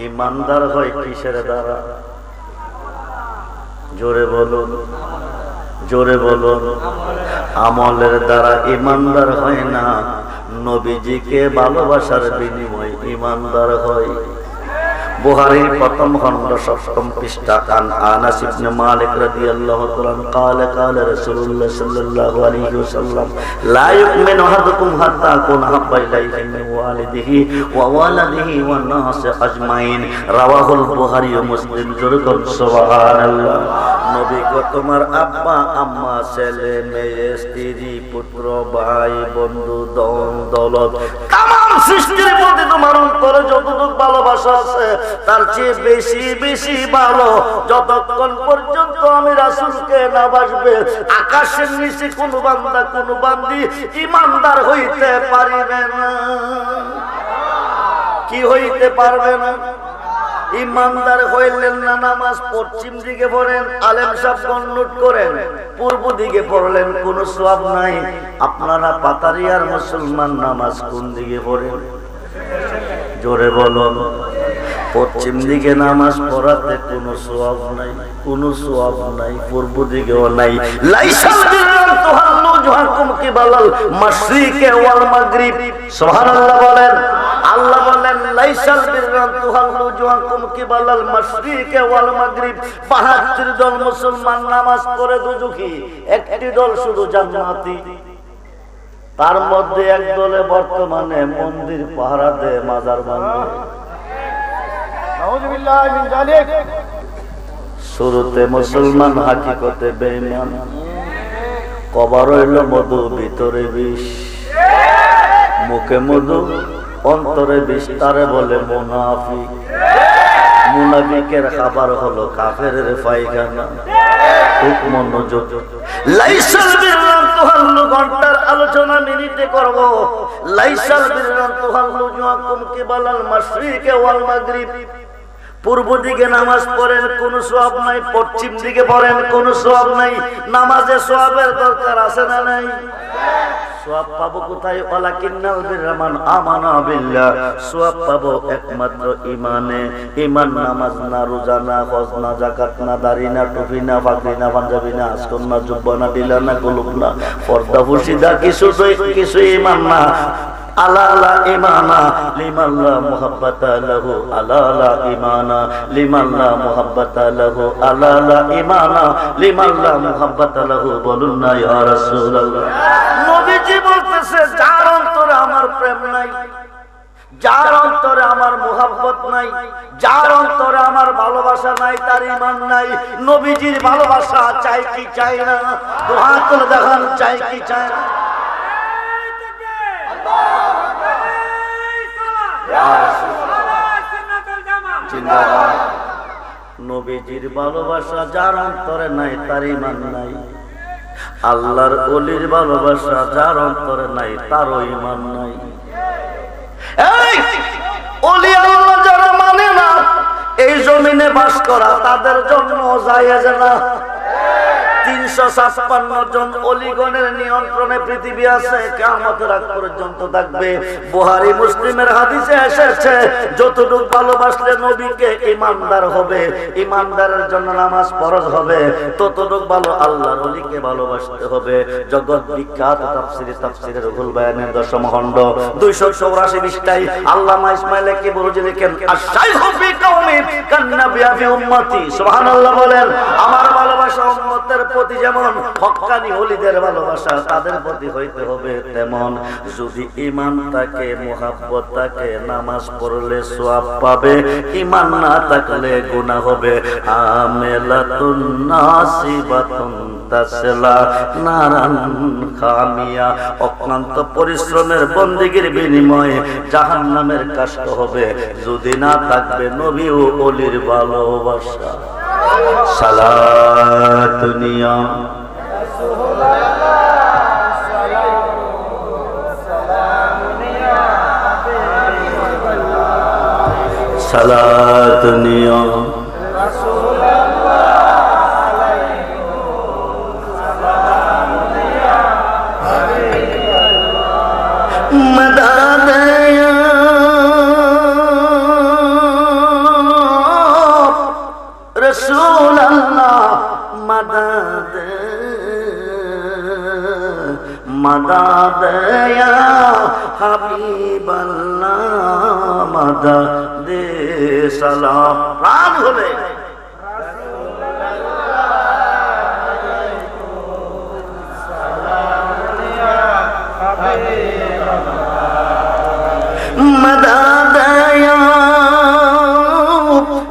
ইমানদার হয় কিসের দ্বারা? জোরে বলুন, জোরে বলুন। আমলের দ্বারা ইমানদার হয় না, নবীজিকে ভালোবাসার বিনিময় ইমানদার হয়। বুখারীর প্রথম খণ্ড 7ম পৃষ্ঠা। আন আনাস ইবনে মালিক রাদিয়াল্লাহু তাআলা قال قال رسول الله صلى الله عليه وسلم لا يؤمن احدكم حتى اكون احب اليه من والده وولده والناس اجمعين রাওয়াহুল বুখারী ও মুসলিম। জোরে বল সুবহানাল্লাহ। নবী গো, তোমার আব্বা আম্মা, ছেলে মেয়ে, স্ত্রী পুত্র ভাই বন্ধু দন দৌলত তামাম সৃষ্টির প্রতি তোমার অন্তরে যতটুকু ভালোবাসা আছে তার চেয়ে বেশি বেশি ভালো যতক্ষণ পর্যন্ত আমি রাসূলকে না বাসবে আকাশের নিচে কোন বান্দা কোন বান্দি ইমানদার হইতে পারিবে না। কি হইতে পারবে না? ইমানদার হইলেন না। নামাজ পশ্চিম দিকে পড়েন, আলেম সাহেবগণ নোট করেন, পূর্ব দিকে পড়লেন, কোন সওয়াব নাই। আপনারা পাতারিয়ার মুসলমান, নামাজ কোন দিকে পড়েন? জোরে বলুন। পশ্চিম দিকে নামাজ পড়াতে কোনো সওয়াব নাই, কোনো সওয়াব নাই। পূর্ব দিকেও নাই। লাইসাল বিররান তুহাল্লু জুহাকুম কিবালাল মাশরিকি ওয়াল মাগরিব। সুবহানাল্লাহ বলেন। আল্লাহ বলেন লাইসাল বিররান তুহাল্লু জুহাকুম কিবালাল মাশরিকি ওয়াল মাগরিব। 72 দল মুসলমান নামাজ পড়ে দুজুকি, একটি দল শুধু জান্নাতি। তার মধ্যে এক দলে বর্তমানে মন্দির পাহারা দেয়, মাজার বানায়। শুরুতে মুসলমান, হাকিকতে বেঈমান। কবর হইল মধু, ভিতরে বিষ। মুখে মধু, অন্তরে বিষ, তারে বলে মুনাফিক। মুনাফিকের খাবার হলো কাফেরের পায়খানা। খুব মনোযোগ। লাইসাল বিররান তুহাল্লু, ঘন্টার আলোচনা মিনিটে করব। লাইসাল বিররান তুহাল্লু জুহাকুম কিবালাল মাশরিকি ওয়াল মাগরিব। পূর্ব দিকে নামাজ পড়েন, কোন সওয়াব নাই। পশ্চিম দিকে পড়েন, কোন সওয়াব নাই। নামাজে সওয়াবের দরকার আছে না নাই? সওয়াব পাবো কোথায়? ওয়ালাকিন্নাল বিররা মান আমানা বিল্লাহ। সওয়াব পাবো একমাত্র ঈমানে। ঈমান নামাজ না, রোজা না, হজ না, যাকাত না, দাড়ি না, টুপি না, পাগড়ি না, পাঞ্জাবি না, আসকর না, জুব্বা না, ডিলা না, কুলুব না, পর্দা ফুর্সিদা কিছু ঈমান না। আলা লা ঈমানা লিমান লা মুহাব্বাতা লাহু, আলা লা ঈমানা লিমান লা মুহাব্বাতা লাহু, আলা লা ঈমানা লিমান লা মুহাব্বাতা লাহু। বলুন না ইয়া রাসূলুল্লাহ। নবীজি বলতেছে যার অন্তরে আমার প্রেম নাই, যার অন্তরে আমার মুহাব্বত নাই, যার অন্তরে আমার ভালোবাসা নাই, তার ঈমান নাই। নবীজির ভালোবাসা চাই কি চাই না? দুহাত তুলে দেখান, চাই কি চাই না? নবীজির ভালোবাসা যার অন্তরে নাই তার ঈমান নাই। আল্লাহর ওলির ভালোবাসা যার অন্তরে নাই তারও ঈমান নাই। এই ওলি আল্লাহ যারা মানে না, এই জমিনে বাস করা তাদের জন্য জায়েজ না। 356 জন অলিগণের নিয়ন্ত্রণে পৃথিবী আছে, কিয়ামতের আগ পর্যন্ত থাকবে। বুখারী মুসলিমের হাদিসে এসেছে, যতটুকু ভালোবাসলে নবীকে ঈমানদার হবে, ঈমানদারের জন্য নামাজ ফরজ হবে, ততটুকু ভালো আল্লাহর ওলিকে ভালোবাসতে হবে। জগৎ বিখ্যাত তাফসীরের রুহুল বায়ানের 10ম খণ্ড 284 পৃষ্ঠায় আল্লামা ইসমাঈল কিবরুজি লিখেন, আশ-শাইখু ফি কওমি কান্নাবিয়া ফি উম্মতি। সুবহানাল্লাহ বলেন, আমার ভালোবাসা উম্মতের প্রতি যেমন হক্কানি ওলিদের ভালোবাসা তাদের প্রতি হইতে হবে, তেমন যদি ঈমান থাকে, মুহাব্বত থাকে, নামাজ পড়লে সওয়াব পাবে, ঈমান না থাকলে গুনাহ হবে। আমেলাতুন নাসিবাতুন তাসলা নারান খামিয়া, অক্লান্ত পরিশ্রমের বন্দেগীর বিনিময়ে জাহান্নামের কষ্ট হবে যদি না থাকবে নবী ও ওলির ভালোবাসা। সালাতুনিয়া সালাতুনিয়া मदद या हबीब अल्लाह मदद सलाम। प्राण होले मदद या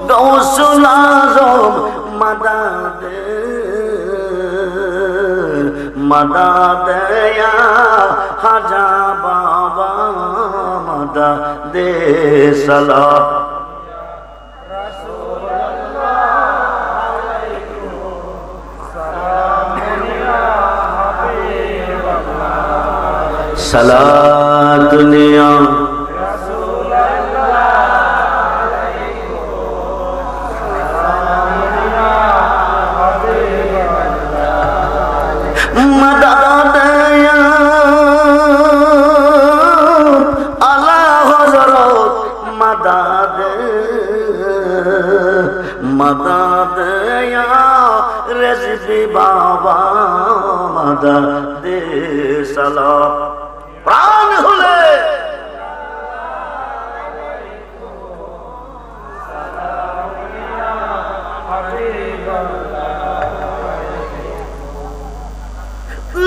गौसुल आज़म मदद मदद या खाजा बाबा मदद सलाम। सलातुनिया मदद या रिज़वी बाबा मदद सलाम। प्राण हुले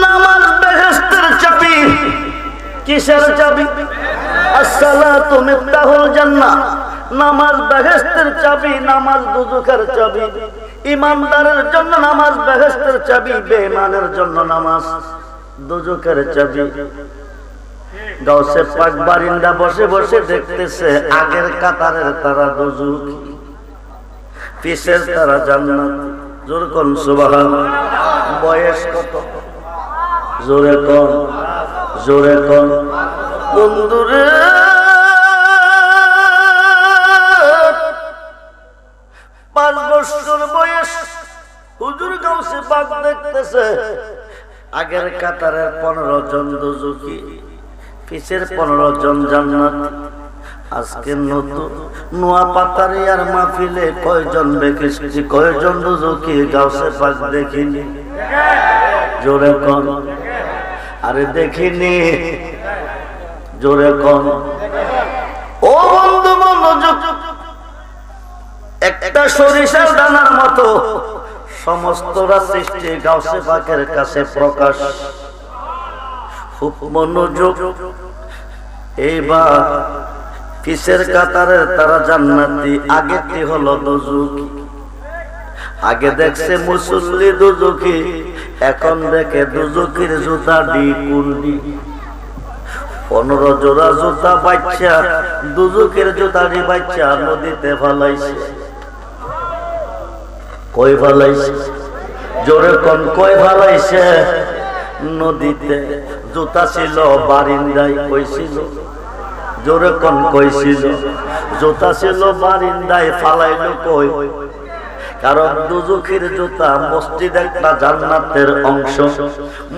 नामाज बेहेश्तेर चाबी। किसेर चाबी? अस्सलातु मिफ्ताहुल জান্নাহ। নামাজ বেহেশতের চাবি, নামাজ দুজখের চাবি। ঈমানদারের জন্য নামাজ বেহেশতের চাবি, বেঈমানের জন্য নামাজ দুজখের চাবি। গাউসে পাক বারিন্দা বসে বসে দেখতেছে আগের কাতারের তারা দুজখী, পিছের তারা জান্নাত। জোরে কোন সুবহানাল্লাহ। বয়স কত? জোরে কোন, জোরে কোন। বন্ধুরে বয়স হুজুর গাউসে পাক দেখতেছে আগের কাতারের 15 জন দুজখী, পিছের 15 জন জান্নাত। আজকে নতুন নোয়াপাতারিয়ার মাহফিলে কয়জন দেখেছি, কয়জন দুজখী গাউসে পাক দেখিনি? জোরে কোন। আরে দেখিনি, জোরে কোন। ও বন্ধু মনোযোগ, একটা সরিষার দানার মতো সমস্তরা সৃষ্টি গাউসে পাকের কাছে প্রকাশ। খুব মনোযোগ। এইবার পিছের কাতারের তারা জান্নাতি, আগেরটি হলো দুজখী। আগে দেখছে মুসল্লি দুজখী, এখন দেখে দুজখীর জুতা ডি কুন্ডি। 15 জোড়া জুতা বাচ্চা দুজখীর জুতা ডি বাচ্চা নদীতে ফেলাইছে। কই ফালাইছে? জোরে কোন কই ফালাইছে? নদীতে। জুতা ছিল বারিন্দায়, কইছিল? জোরে কোন কইছিল? জুতা ছিল বারিন্দায়, ফালাইলো কই? কারণ দুজুখের জুতা মসজিদ একটা জান্নাতের অংশ,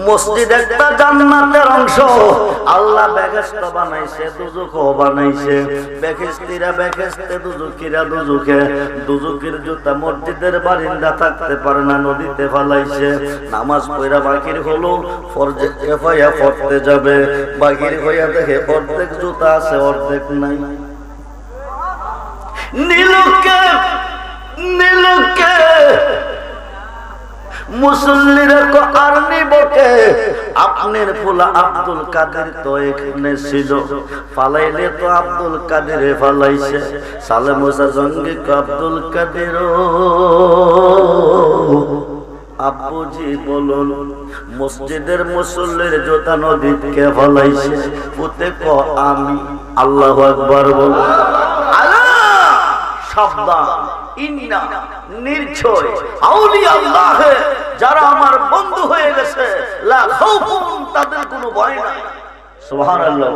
মসজিদ একটা জান্নাতের অংশ। আল্লাহ বেহেশত বানাইছে, দুজুখও বানাইছে। বেহেশতিরা বেহেশতে, দুজুখিরা দুজুখে। দুজুখের জুতা মসজিদের বারিন্দা থাকতে পারে না, নদীতে ফালাইছে। নামাজ পড়া বাকির হলো, ফরজে কিফায়া পড়তে যাবে, বাকির হইয়া দেখে অর্ধেক জুতা আছে অর্ধেক নাই। নীলকে নীলকে মুসল্লিরা কো আর নিবকে, আপনার ফুলা আব্দুল কাদের তো এখানে ছিল, ফালাইলে তো আব্দুল কাদেরে ফালাইছে। সালে মুসা জঙ্গি কো আব্দুল কাদের আব্বুজি বলুন, মসজিদের মুসল্লির জুতা নদীতে কে ফালাইছে? পুতে কো আমি। আল্লাহু আকবার বলুন। আল্লাহ সাবধান, ইন্না নির্ছয় আউলিয়া আল্লাহ, যারা আমার বন্ধু হয়ে গেছে, লা খাউফুন, তাদের কোনো ভয় নাই। সুবহানাল্লাহ।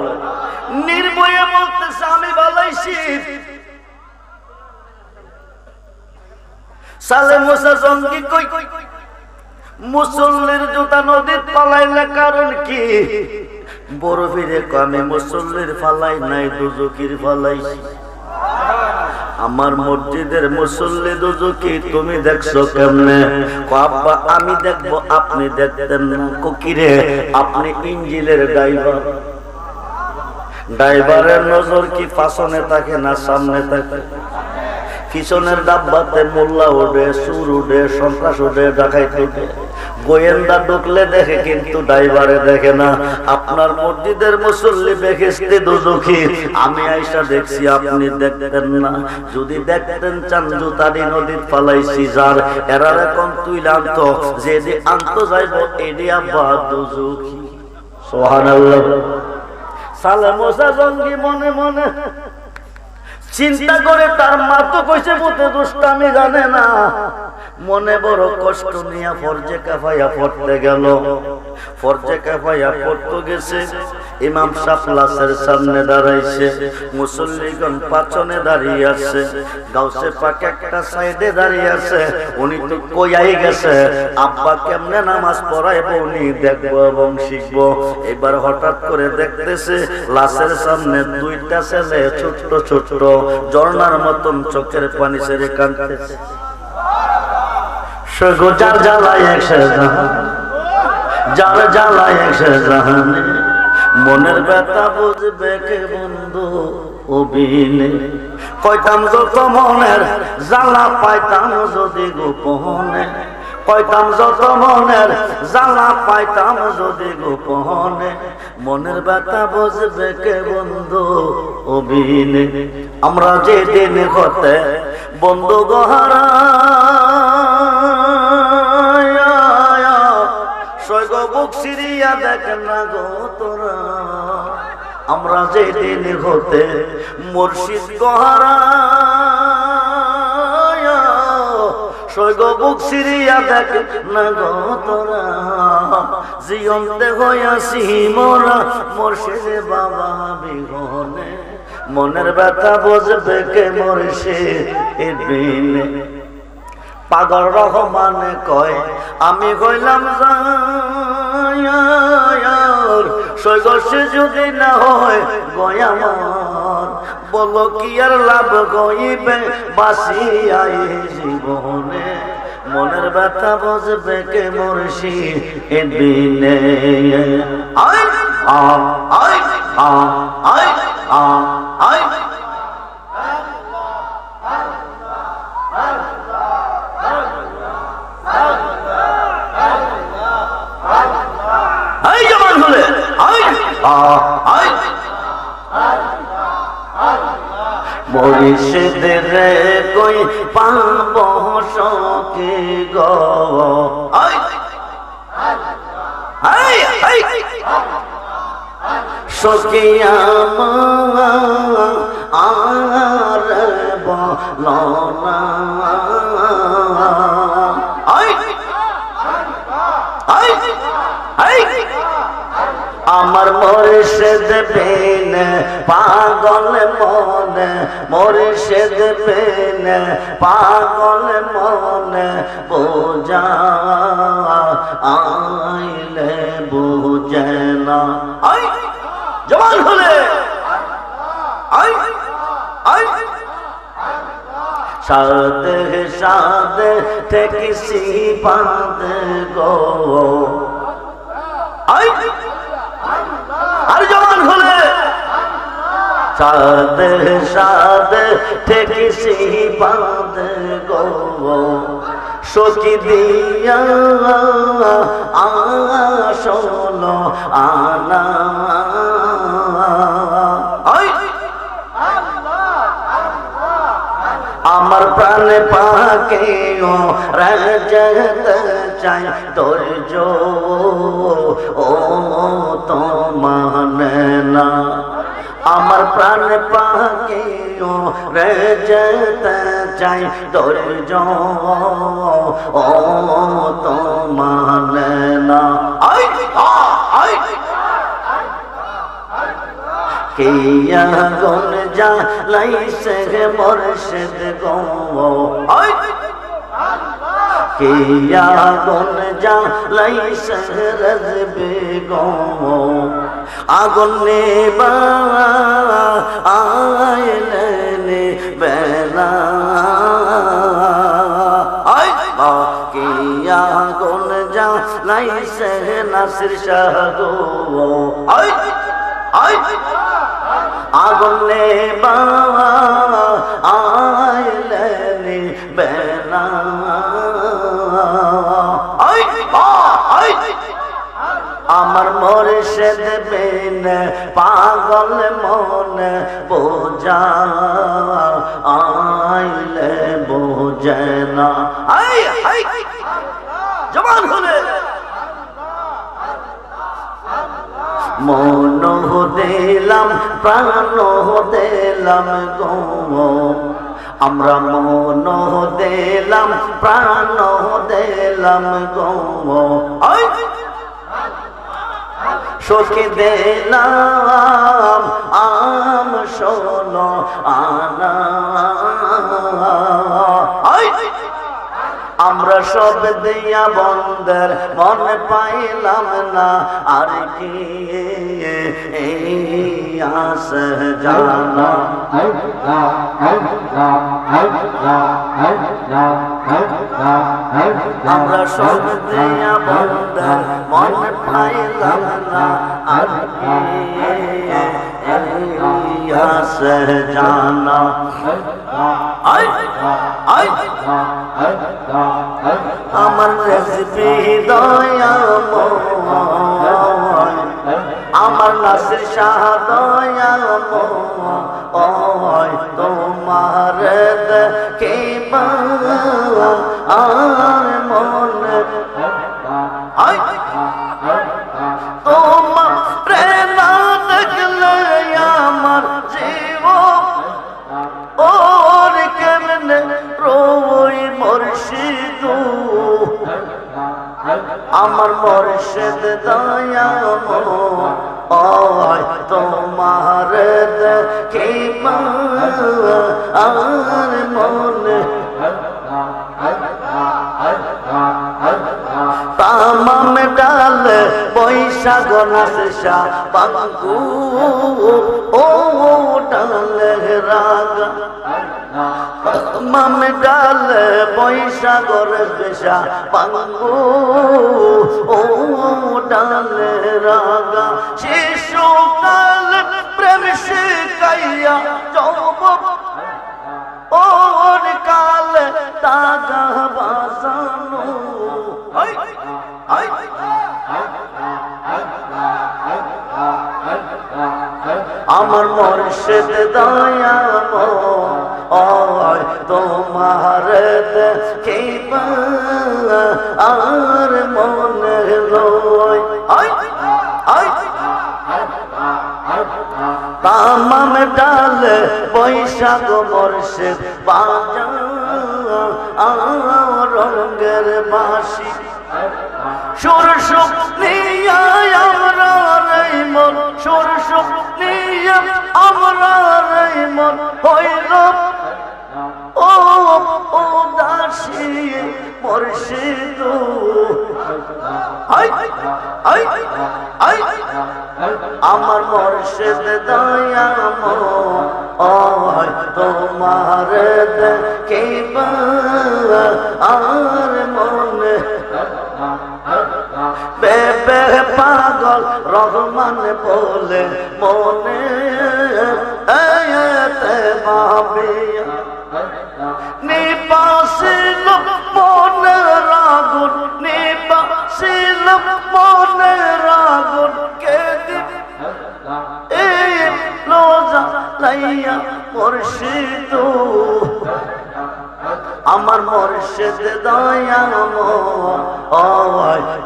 নির্ভয়ে বলতেছে আমি বালাইছি। সালে মুসা জঙ্গি কই মুসল্লির জুতা নদীত পালাইলে কারণ কি? বড় ফিরে আমি মুসল্লির ফালাই নাই, দুজকির ফালাইছি। আমার মসজিদের মুসল্লি দুজকি, তুমি দেখছো কেমনে? আব্বা আমি দেখবো, আপনি দেখতেন না। কিরে আপনি ইঞ্জিলের ড্রাইভার, ড্রাইভারের নজর কি পাছনে থাকে না সামনে থাকে? পিছনের ডাব্বাতে মোল্লা ওঠে, সুর উঠে, সন্ত্রাস উঠে, ডাকাইত উঠে, গোয়েন্দা ঢুকলে দেখে কিন্তু ড্রাইভারে দেখে না। আপনার মসজিদের মুসল্লি বেহেশতে দুজখী, আমি আইসা দেখছি, আপনি দেখতেন না। যদি দেখতেন চান, জুতারি নদীত ফালাইছি যার, এরার এখন তুইলে আনতো, যেদি আনতো যাইব এডি আব্বা দুজখী। সুবহানাল্লাহ। সালে মুসা জঙ্গি মনে মনে চিন্তা করে, তার মা তো কইছে পুতে দুষ্টামি জানে না। মনে বড় কষ্ট নিয়ে ফরজে কিফায়া পড়তে গেল। ফরজে কিফায়া পড়তে গেছে, ইমাম সাহেব লাশের সামনে দাঁড়াইছে, মুসল্লিগণ পাছনে দাঁড়িয়ে আছে, গাউসে পাক একটা সাইডে দাঁড়িয়ে আছে। উনি তো কইয়াই গেছে আব্বা কেমনে নামাজ পড়াইবো উনি দেখবো এবং শিখবো। এবার হঠাৎ করে দেখতেছে লাশের সামনে দুইটা ছেলে ছোট্ট ছোট্ট ঝর্ণার মতন চোখের পানি ছেড়ে কাঁদতেছে। যার জ্বালায় একশো জাহান, যার জ্বালায় একশো জাহান, মনের ব্যথা বুঝবে কে বন্ধু অবিনে। কইতাম যত মনের জ্বালা পাইতাম যদি গোপনে, কইতাম যত মনের জ্বালা পাইতাম যদি গোপনে, মনের ব্যথা বুঝবে কে বন্ধু অবিনে। আমরা যেদিন হতে বন্ধু গহারা বুক সিরিয়া দেখ না গো তোরা, আমরা যেদিন হতে মুর্শিদ গহারা বুক সিরিয়া দেখ না গো তোরা, জীবনতে হইয়াছি মোরা মুর্শিদে বাবা বিহনে, মনের ব্যথা বুঝবে কে মুর্শিদ বিনে। পাগল রহমানে কয় আমি কইলাম সৈগসে যদি না হয় গয়ামার, বলো কি আর লাভ গইবে বাসিয়াই জীবনে, মনের ব্যথা বুঝবে কে মুর্শিদ বিনে। আয় আয় আয় আয় আয় মুর্শিদের কই পাব সখী গো, সখী আমার বলো না আমার মুর্শিদ বিন পাগল মন, মুর্শিদ বিন পাগল মন, বোঝা আইলে বুঝে না। জবান হলে সাদ সাদ ঠেকিসি বাঁধ গো, আর জবান হলে সাদ সাদ ঠেকিসি বাঁধ গো, সখী দিয়া আসলো আনা। আমার প্রাণ পাকেও রাজত চাই ধৈর্য ও তো মানে না। আমার প্রাণ পাকেও রাজত চাই ধৈর্য ও তো মানে না। কিয়া গুন জ্বালাইছে মুর্শিদ গো, কিয়া গুন জ্বালাইছে রাজবে গো, আগুন নেবা আইলে বেলা। কিয়া গুন জ্বালাইছে নাসির শাহ গো, আগুন নেবা আইলে বেলা। আমার মুর্শিদ বিন পাগল মন, বোঝা আইলে বোঝে না। জবান হলে মন দিলাম প্রাণ দিলাম গো, আমরা মন দিলাম প্রাণ দিলাম গো, সখী দিলাম আম শোনো আনা। আমরা সব দিয়া বন্দর মন পাইলাম না, আর কি আস জানা। আমরা সব দিয়া বন্দর মন পাইলাম না, আর কি আস জানা। আমার রেসিপি দয়াময়, আমার নাসির শাহ দয়াময়, তোমার দেখিবা আর মনে তোমার প্রেরণা দেখলে আমার জীবন ওর কেমনে রই মুর্শিদ। আমার মুর্শিদ দয়াময়, তোমার দেখিবা আর মনে। তামাম ডাল বৈশাখ নাসা বাঙ্গু, ও ডাল রাগা। তামাম ডাল বৈশাখ বেশা বাঙ্গু, ও ডাল রাগা। শিশুকাল প্রেম শিখাইয়া যৌবন ওর কাল দাগা বাজানো। আমার মুর্শিদ দয়াময়, তোমার দেখিবা আর মনে লয়। তামাম ডাল বৈশাখ মুর্শিদ বাজান, রঙের বাঁশি সুর সুখ নিয়া আমরা রে মন সুর সুখ নিয়া আমরা রে মন হইল ও দাসী মুর্শিদ আমার মুর্শিদ দয়াময় তোমার দেখিবা আর মনে বেবে পাগল রহমান বলে মনে এতে ভাবিয়া নিবাসিল মনে রাগুন নিবাসিল মনে রাগুন কে দিন এই লোজা লাইয়া মুর্শিদ আমার মুর্শিদ দয়াময়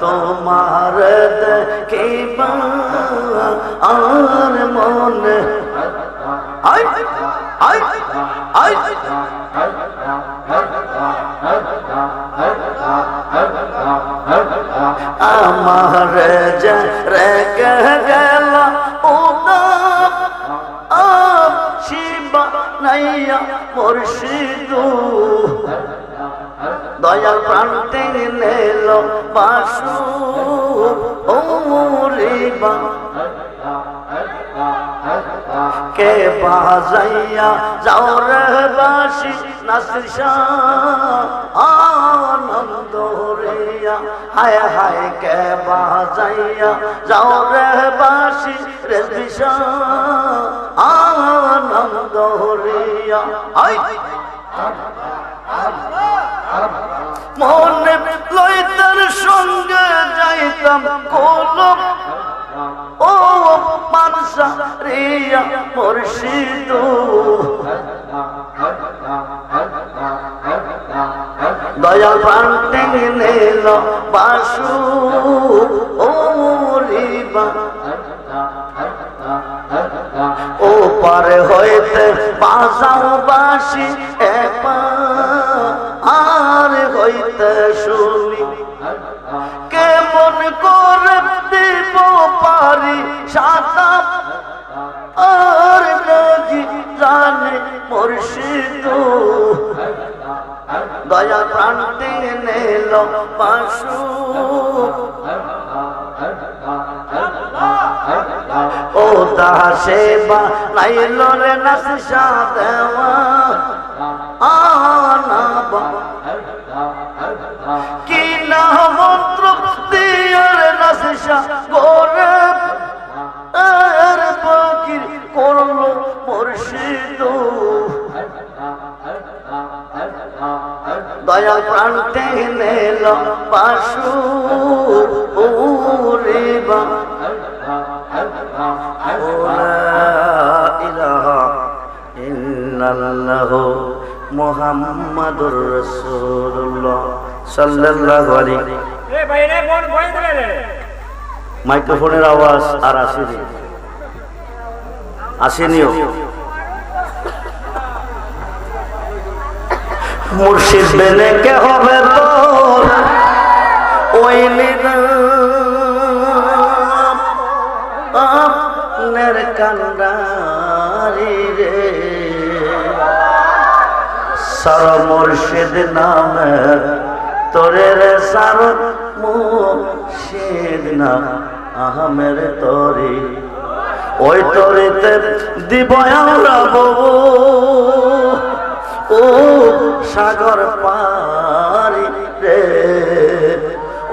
তোমার দেখিবা আর মনে আই আই আই আমার যে রেগে গেল উদাম শিবা নাইয়া মুর্শিদ দয়াল প্রান্তে নেল বাসু ওরিবা কে বাজাইয়া যাও রে বাসি নাসির শাহ আনন্দ রিয়া হায় হায় কে বাজাইয়া যাও রে বাসি রেজবি শাহ আনন্দ রিয়া আই মনে লইতার সঙ্গে যাইতাম কলম ও মানসা রিয়া মুর্শিদ দয়া প্রান্তে নিল বাসু ও রিবা ও পারে হইতে বাজাও বাসি আর হইতে শুনি কেমন করে দিব পারি সাতা আর নাকি জানে মুর্শিদ দয়া প্রান্তে নেল বাসু ও দাসে বা নাইল রে নাসিসা দেওয়া আনাবা কি না মন্ত্র দিয়ার নাসিসা গোরে আর ফকির করলো মুর্শিদ দয়া প্রান্তে নেল বাসু রিবা মুহাম্মাদুর রাসূলুল্লাহ সাল্লাল্লাহু আলাইহি। মাইক্রোফোনের আওয়াজ আর আসেনিও। মুর্শিদ বেনে কে হবে তোর ওই আপনার কান্ডারি রে সার মুর্শিদ নামের তোরে রে সার মুর্শিদ না আহমের তরি ওই তরিতে দিব আমরা বউ ও সাগর পারি রে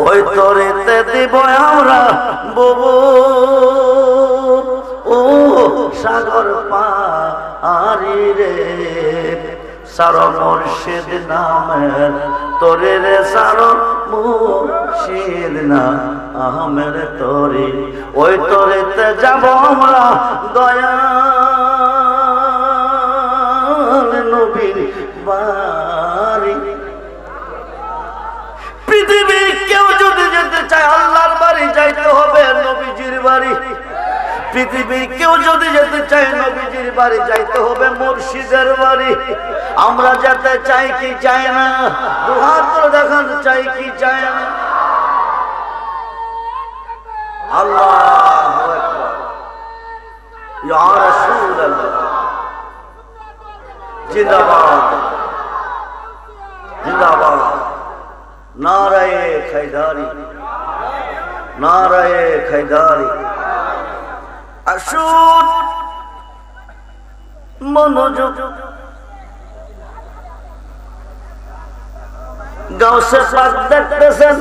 ওই তরিতে দিব আমরা বউ ও সাগর পারি রে সার মুর্শিদ নামের তোরে রে সার মুর্শিদ না আহমের তরি ওই তরিতে যাব আমরা দয়াল নবীর বাড়ি। পৃথিবীর কেউ যদি যেতে চায় আল্লাহর বাড়ি যাইতে হবে নবীজির বাড়ি। পৃথিবীর কেউ যদি যেতে চায় নবীজির বাড়ি যাইতে হবে মুর্শিদের বাড়ি। আমরা যেতে চাই কি চাই না? দুহাত করে দেখান, চাই কি চাই না? আল্লাহু আকবার, ইয়া রাসূলুল্লাহ, জিন্দাবাদ জিন্দাবাদ, নারায়ে খাইদারি, নারায়ে খাইদারি। আসুন মনোযোগ, গাউসে পাক দেখতেছেন,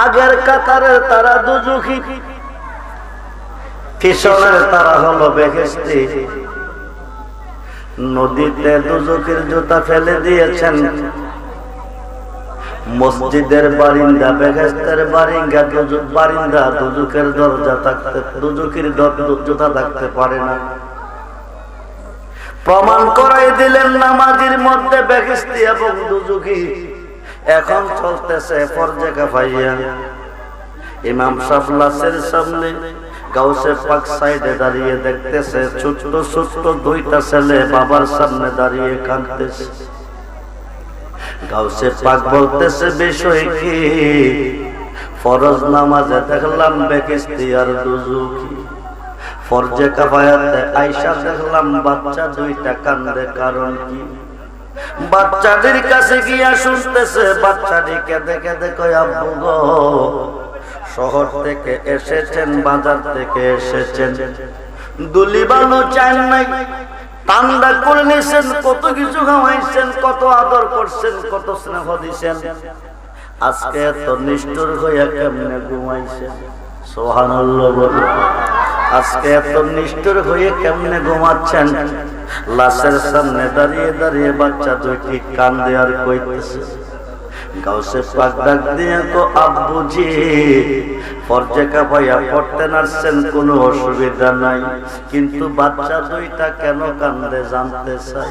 আগের কাতারের তারা দুজুখী, পিছনের তারা হলো বেহেশতি। নদীতে দুজুখীর জুতা ফেলে দিয়েছেন, মসজিদের বারিন্দা বেহেশতের বারিন্দা দুজুকের দরজা থাকতে, দুজুকের জুতা থাকতে পারে না। প্রমাণ করাই দিলেন নামাজের মধ্যে বেহেশতি এবং দুজুকি। এখন চলতেছে ফরজে কিফাইয়া। ইমাম সাহেব লাশের সামনে গাউসে পাক সাইডে দাঁড়িয়ে দেখতেছে, ছোট্ট ছোট্ট দুইটা ছেলে বাবার সামনে দাঁড়িয়ে কাঁদতেছে। গাউসে পাক বলতেছে, বিষয় কি? ফরজ নামাজে দেখলাম বেহেশতি আর দুজুকি, ফরজে কিফায়াতে আয়েশা দেখলাম বাচ্চা দুইটা কান্দে, কারণ কি? বাচ্চাদের কাছে গিয়া শুনতেছে, বাচ্চাটি কেঁদে কেঁদে কয়, আব্বু গো, শহর থেকে এসেছেন, বাজার থেকে এসেছেন, দুলি বালু চান নাই, ঠান্ডা করে নিয়েছেন, কত কিছু খাওয়াইছেন, কত আদর করছেন, কত স্নেহ দিছেন, আজকে এত নিষ্ঠুর হইয়া কেমনে ঘুমাইছেন? সুবহানাল্লাহ বলে। আজকে এত নিষ্ঠুর হয়ে কেমনে ঘুমাচ্ছেন? লাশের সামনে দাঁড়িয়ে দাঁড়িয়ে বাচ্চা দুইটি কান্দে আর কইতেছে। গাউসে পাক ডাক দিয়ে কো, আব্বুজি, ফরজে কিফায়া পড়তে নারছেন, কোনো অসুবিধা নাই, কিন্তু বাচ্চা দুইটা কেন কান্দে জানতে চাই।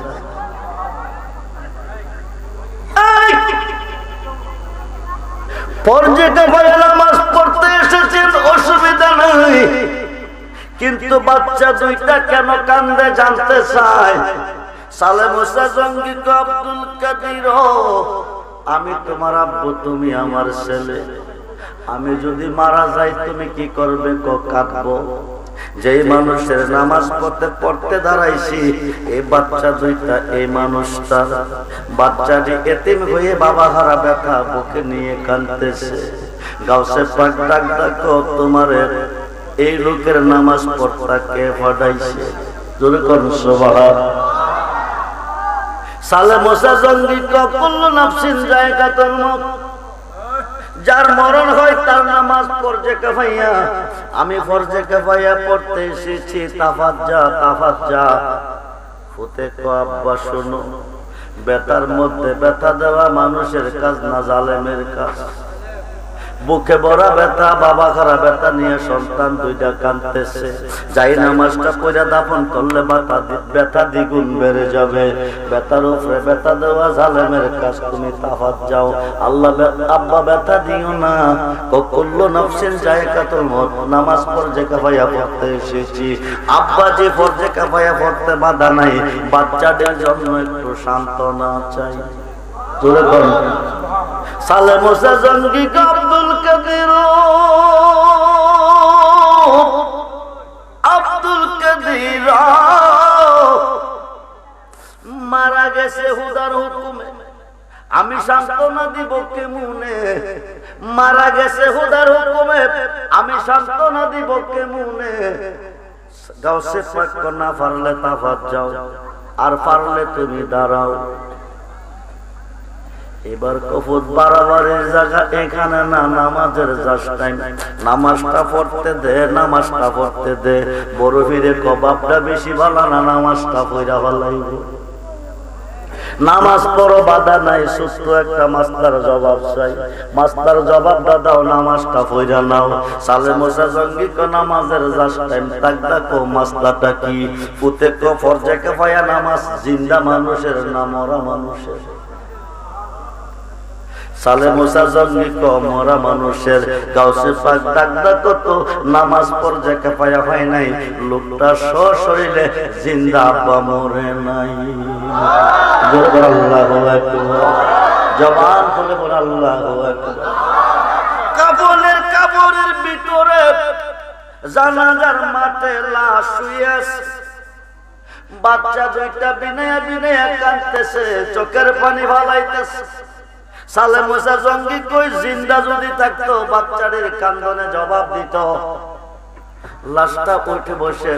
ফরজে কিফায়া নামাজ পড়তে এসেছেন, অসুবিধা নাই, কিন্তু বাচ্চা দুইটা কেন কান্দে জানতে চায়। সালে মুসা জঙ্গি কো, আব্দুল কাদির, আমি তোমার আব্বু, তুমি আমার ছেলে, আমি যদি মারা যাই তুমি কি করবে? কো, কাঁদবো। যেই মানুষের নামাজ পড়তে দাঁড়াইছি, এই বাচ্চা দুইটা, এই মানুষটা, বাচ্চাটি এতিম হয়ে বাবা হারা ব্যথা বুকে নিয়ে কাঁদতেছে। গাউসে পাক ডাক ডাকো, তোমার এই লোকের নামাজ পড়তা কে পড়াইছে? জোরে কোন সুবহানাল্লাহ। সালে মুসা জঙ্গি কো, কুল্লু নাফসিন যায়কাতুল মউত, যার মরণ হয় তার নামাজ ফরজে কিফায়া। আমি ফরজে কিফায়া পড়তে এসেছি, তাফাত যা, তাফাত যা। ফুতে কো, আব্বা শোনো, বেতার মধ্যে ব্যথা দেওয়া মানুষের কাজ না, জালেমের কাজ। বুকে ভরা ব্যথা, বাবা খারা ব্যথা নিয়ে সন্তান দুইটা কাঁদতেছে। যাই নামাজটা পড়ে দাফন করলে ব্যথা দ্বিগুণ বেড়ে যাবে। ব্যথার উপরে ব্যথা দেওয়া জালেমের কাজ, তুমি তাফাত যাও। আল্লাহ, আব্বা ব্যথা দিও না, কুল্লু নাফসিন যায়কাতুল মউত, নামাজ ফরজে কিফায়া পড়তে এসেছি। আব্বা যে ফরজে কিফায়া পড়তে বাধা নাই, বাচ্চাদের জন্য একটু সান্ত্বনা চাই। জোরে বলুন। সালে মুসা জঙ্গি কো, আব্দুল কাদির, আব্দুল কাদির মারা গেছে হুদার হুকুমে, আমি সান্ত্বনা দিব কেমনে? মারা গেছে হুদার হুকুমে, আমি সান্ত্বনা দিব কেমনে? গাউসে পাক কো, না পারলে তাফাত যাও, আর পারলে তুমি দাঁড়াও। এবার কফুত বাড়াবাড়ির জায়গা এখানে না, নামাজের জাস্ট টাইম। নামাজটা পড়তে দে, নামাজটা পড়তে দে। বড় ফিরে কবাবটা বেশি ভালো না, নামাজটা পড়া ভালো। নামাজ পড়ো, বাধা নাই, সুস্থ একটা মাস্টার জবাব চাই, মাস্টার জবাবটা দাও, নামাজটা পড়া নাও। সালে মুসা জঙ্গি কো, নামাজের জাস্ট টাইম, তাকদা কো, মাসলাটা কি? ফুতে কো, ফরজে কিফায়া নামাজ জিন্দা মানুষের না, মরা মানুষের? সালে মুসা জঙ্গি মরা মানুষের গাউসে পাক ডাকদা কত নামাজ পড়ে কাপায়া হয় নাই, লোকটা সশরীরে জিন্দা বা মরে নাই। আল্লাহু আকবার, জবান খুলে বল আল্লাহু আকবার। কাবরের ভিতরে জানাজার মাঠে লাশ শুয়ে আছে, বাচ্চা দুইটা বিনয়া বিনয়া কাঁদতেছে, চোখের পানি ভালাইতেছে। সালে মুসা জঙ্গি কই জিন্দা যদি থাকতো বাচ্চাদের কান্দনে জবাব দিত, লাশটা উঠে বসে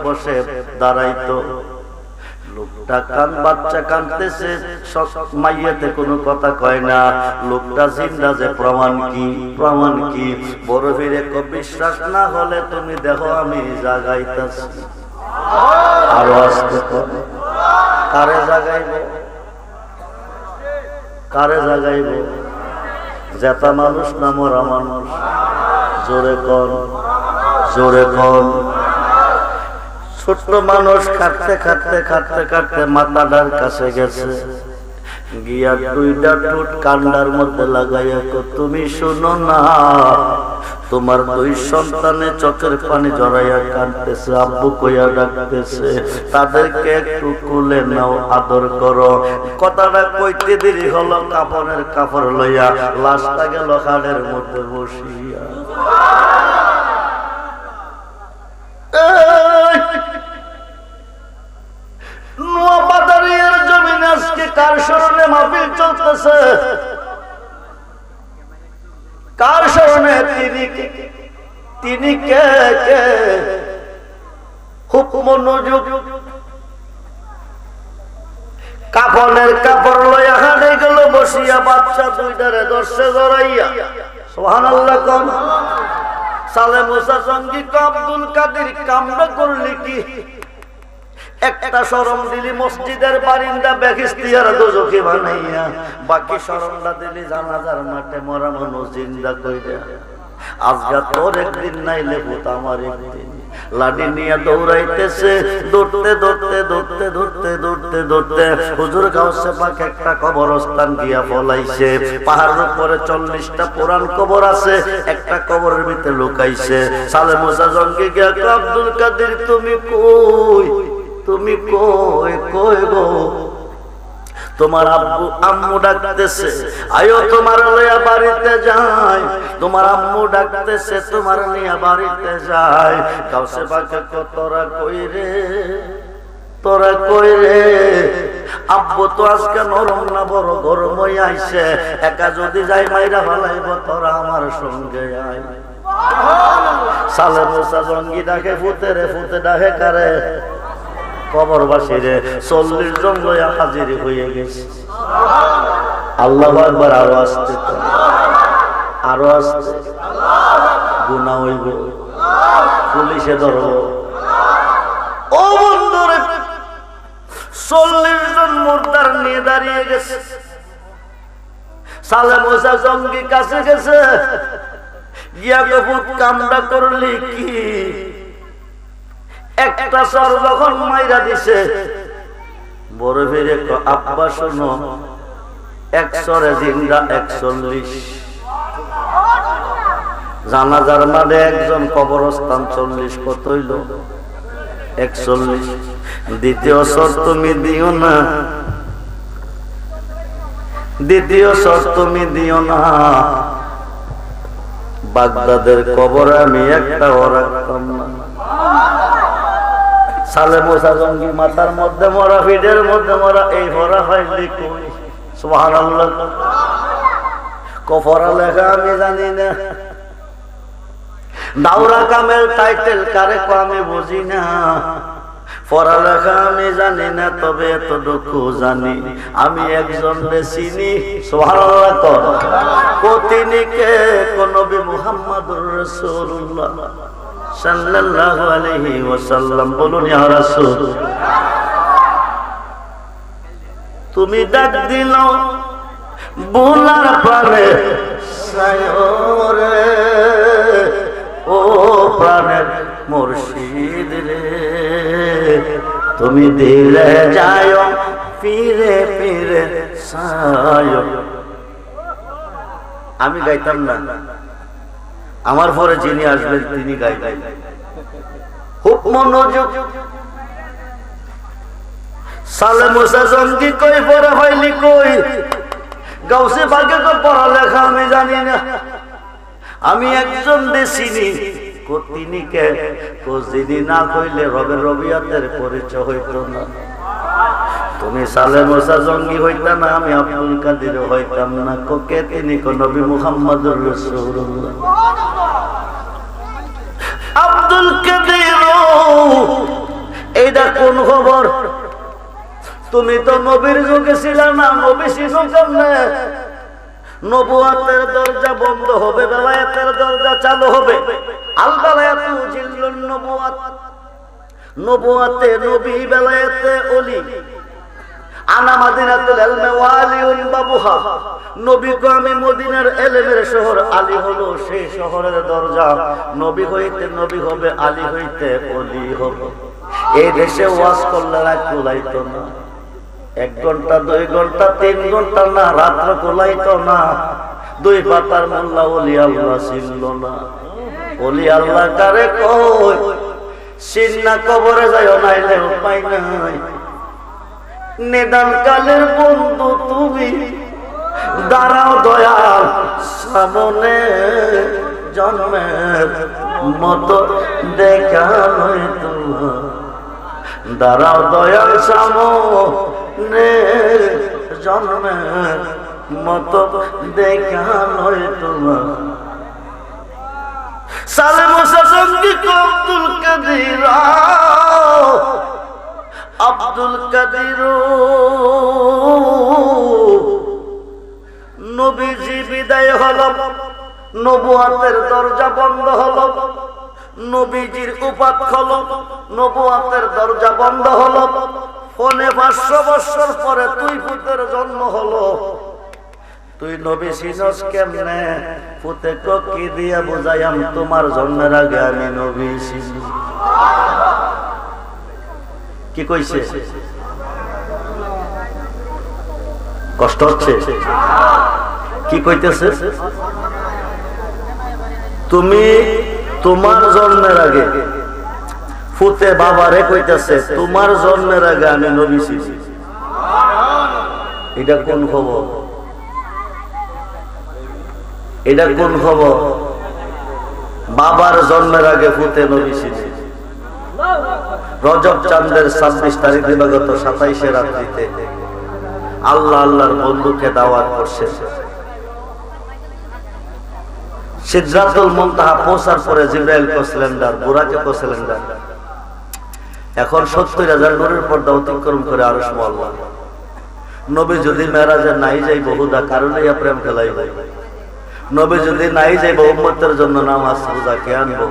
বসে দাঁড়াইতো। লোকটা বাচ্চা কাঁদতেছে, মাইয়াতে কোনো কথা কয় না, লোকটা জিন্দা যে প্রমাণ কি, প্রমাণ কি? বড় ফিরে বিশ্বাস না হলে তুমি দেখো আমি জাগাইতেছি। আরো আসতে কারে জাগাইব, কারে জাগাইব? জেতা মানুষ না মরা মানুষ? জোরে কর, জোরে কর। ছোট্ট মানুষ খাটতে খাটতে খাটতে খাটতে মাথাটার কাছে গেছে, গিয়া দুইটা টুট কান্ডার মধ্যে লাগাইয়া তুমি শুনো না, তোমার দুই সন্তানে চোখের পানি জড়াইয়া কাঁদতেছে, আব্বু কইয়া ডাকতেছে, তাদেরকে একটু কুলে নাও, আদর করো। কথাটা কইতে দেরি হলো, কাপড়ের কাপড় লইয়া লাশটা গেল খাটের মধ্যে বসিয়া। নোয়াবাজারের জমিনে আজকে কার স্মরণে মাহফিল চলতেছে? কার স্মরণে? তিনি কে কে? খুব মনোযোগ। কাফনের কাপড় লইয়া হাঁটে গেল বসিয়া, বাচ্চা দুইটারে দর্শে জড়াইয়া। সুবহানাল্লাহ কোন? সালে মুসা জঙ্গি আব্দুল কাদের কামড়া করলি কি? একটা শরম দিলি মসজিদের বারিন্দা বেখিস্তিয়ার দোজখে বানাইয়া, বাকি শরমটা দিলি জানাজার মাঠে মরা মানুষ জিন্দা কইরা। আজকে তোর একদিন নাইলে ভূত আমার একদিন। লাঠি নিয়ে দৌড়াইতেছে, দৌড়তে দৌড়তে দৌড়তে দৌড়তে দৌড়তে দৌড়তে হুজুর গাউসে পাক একটা কবরস্থান গিয়া ফলাইছে। পাহাড়ের উপরে 40টা পুরান কবর আছে, একটা কবরের ভিতরে লুকাইছে। সালে মুসা জঙ্গি গিয়া আব্দুল কাদের তুমি কই, তুমি কই কই গো? তোমার আব্বু আম্মু ডাকতেছে, আয়ো তোমার লইয়া বাড়িতে যাই। তোমার আম্মু ডাকতেছে, তোমার নিয়া বাড়িতে যাই। গাউসে পাকে তোরা কই রে, তোরা কই রে? আব্বু তো আজকে নরম না বড় গরম হয়ে আইছে, একা যদি যাই মাইরা ফেলাইব, তোরা আমার সঙ্গে আয়। সালে মুসা জঙ্গি ডাকে ফুতেরে, ফুতে ডাকে কারে? কবরবাসীরে। 40 জন লইয়া হাজির হয়ে গেছে। আল্লাহু আকবার। আরো আসতে, আরো আসতে, গুনাহ হইব, পুলিশে ধরব। ও বন্ধুরে, 40 জন মুর্দার নিয়ে দাঁড়িয়ে গেছে। সালে মুসা জঙ্গি কাছে গেছে, গিয়া কবুত কামড়া করলি কি? একটা সর যখন মাইরা দিছে, বড় ফিরে আব্বা শোনো, 100 জিন্দা 41। জানাজার মাঝে একজন, কবরস্থান 40, কত হইল? 41। দ্বিতীয় সর তুমি দিও না, দ্বিতীয় সর তুমি দিও না। বাগদাদের কবরে আমি একটা রাখতাম না। সালে মুসা জঙ্গি মাথার মধ্যে মরা, পিঠের মধ্যে মরা, এই ভরা হইলি কই? সুবহানাল্লাহ। কফরা লেখা আমি জানি না, দাওরা কামেল টাইটেল কারে কো আমি বুঝি না, পড়ালেখা আমি জানি না, তবে এতটুকু জানি আমি একজন চিনি। সুবহানাল্লাহ। কো তিনি কে? কোন নবী মুহাম্মদুর রাসূলুল্লাহ সাল্লাল্লাহু আলাইহি ওয়াসাল্লাম। বলুন ইয়া রাসূল। তুমি ডাক দিলো বুলার প্রাণে সায়রে, ও প্রাণের মুর্শিদ রে, তুমি দিলে যায় ফিরে ফিরে সায়। আমি গাইতাম না, আমার পরে যিনি আসবেন তিনি গাইবেন। খুব মনোযোগ। সালে মুসা জঙ্গি কই পড়া হইলি কই, গাউসে বাগে তো পড়ালেখা আমি জানি না, আমি একজন দেশিনি তিনি কে যিনি না কইলে রবের রবিয়াতের পরিচয় হইত না। তুমি সালে মুসা জঙ্গি হইতা না, আমি আব্দুল কাদের হইতাম না, কোকে তিনি কো নবী মুহাম্মদুর রাসূলুল্লাহ। আব্দুল কাদের এইটা কোন খবর? তুমি তো নবীর যুগে ছিলে না, নবী ছিল কেমনে? নবুয়াতের দরজা বন্ধ হবে, বেলায়েতের দরজা চালু হবে। আল বেলায়েতু জিল্লুন নবুয়াত, নবুয়াতে নবী, বেলায়েতে ওলি। আনা মাদিনাতুল ইলমি ওয়া আলিউন বাবুহা, নবী কো আমি মদিনার ইলমের শহর, আলী হলো সেই শহরের দরজা। নবী হইতে নবী হবে, আলী হইতে ওলি হবে। এই দেশে ওয়াজ করলে রাত কুলাইতো না, 1 ঘন্টা 2 ঘন্টা 3 ঘন্টা না, রাত্র কুলাইতো না। 2 পাতার মোল্লা ওলি আল্লাহ ছিল না। ওলি আল্লাহ কারে কই? সিন্না কবরে যাইও নাইলে উপায় নাই। নিদান কালের বন্ধু তুমি, দাঁড়াও দয়াল সামনে, জন্মের মতো দেখা নয় তোমার। দাঁড়াও দয়াল সামনে, জন্মের মতো দেখা নয় তোমার। সালে মুসা জঙ্গি কো আব্দুল কাদের, আব্দুল কাদের নবীজি বিদায় হলো, নবুয়াতের দরজা বন্ধ হলো, নবীজির উপাত হলো, নবুয়াতের দরজা বন্ধ হলো। 500 বছর পরে তুই পুতের জন্ম হলো। তুই নবী সিনস কেমনে? পুতে কি দিয়া বুঝাইয়াম, তোমার জন্মের আগে আমি নবী ছিলাম। কি কইছে? কষ্ট হচ্ছে? কি কইতেছে? তুমি তোমার জন্মের আগে, ফুতে বাবারে কইতেছে তোমার জন্মের আগে আমি নবী ছিলাম। এটা কোন খবর? এটা কোন খবর? বাবার জন্মের আগে ফুতে নবী ছিলেন। রজব চাঁদের 26 তারিখ দিবাগত 27 রাত্রিতে আল্লাহ আল্লাহর বন্ধুকে দাওয়াত করছে। সিদরাতুল মুনতাহা পৌঁছার পরে জিবরাইল কো সিলিন্ডার, বুরাকে কো সিলিন্ডার। এখন 70,000 নূরের পর্দা অতিক্রম করে আরশ মোয়াল্লা। নবী যদি মেরাজে নাই যাই বহুদা কারণে প্রেম খেলাই ভাই। নবী যদি নাই যাই উম্মতের জন্য নামাজ রোজা কে আনবো?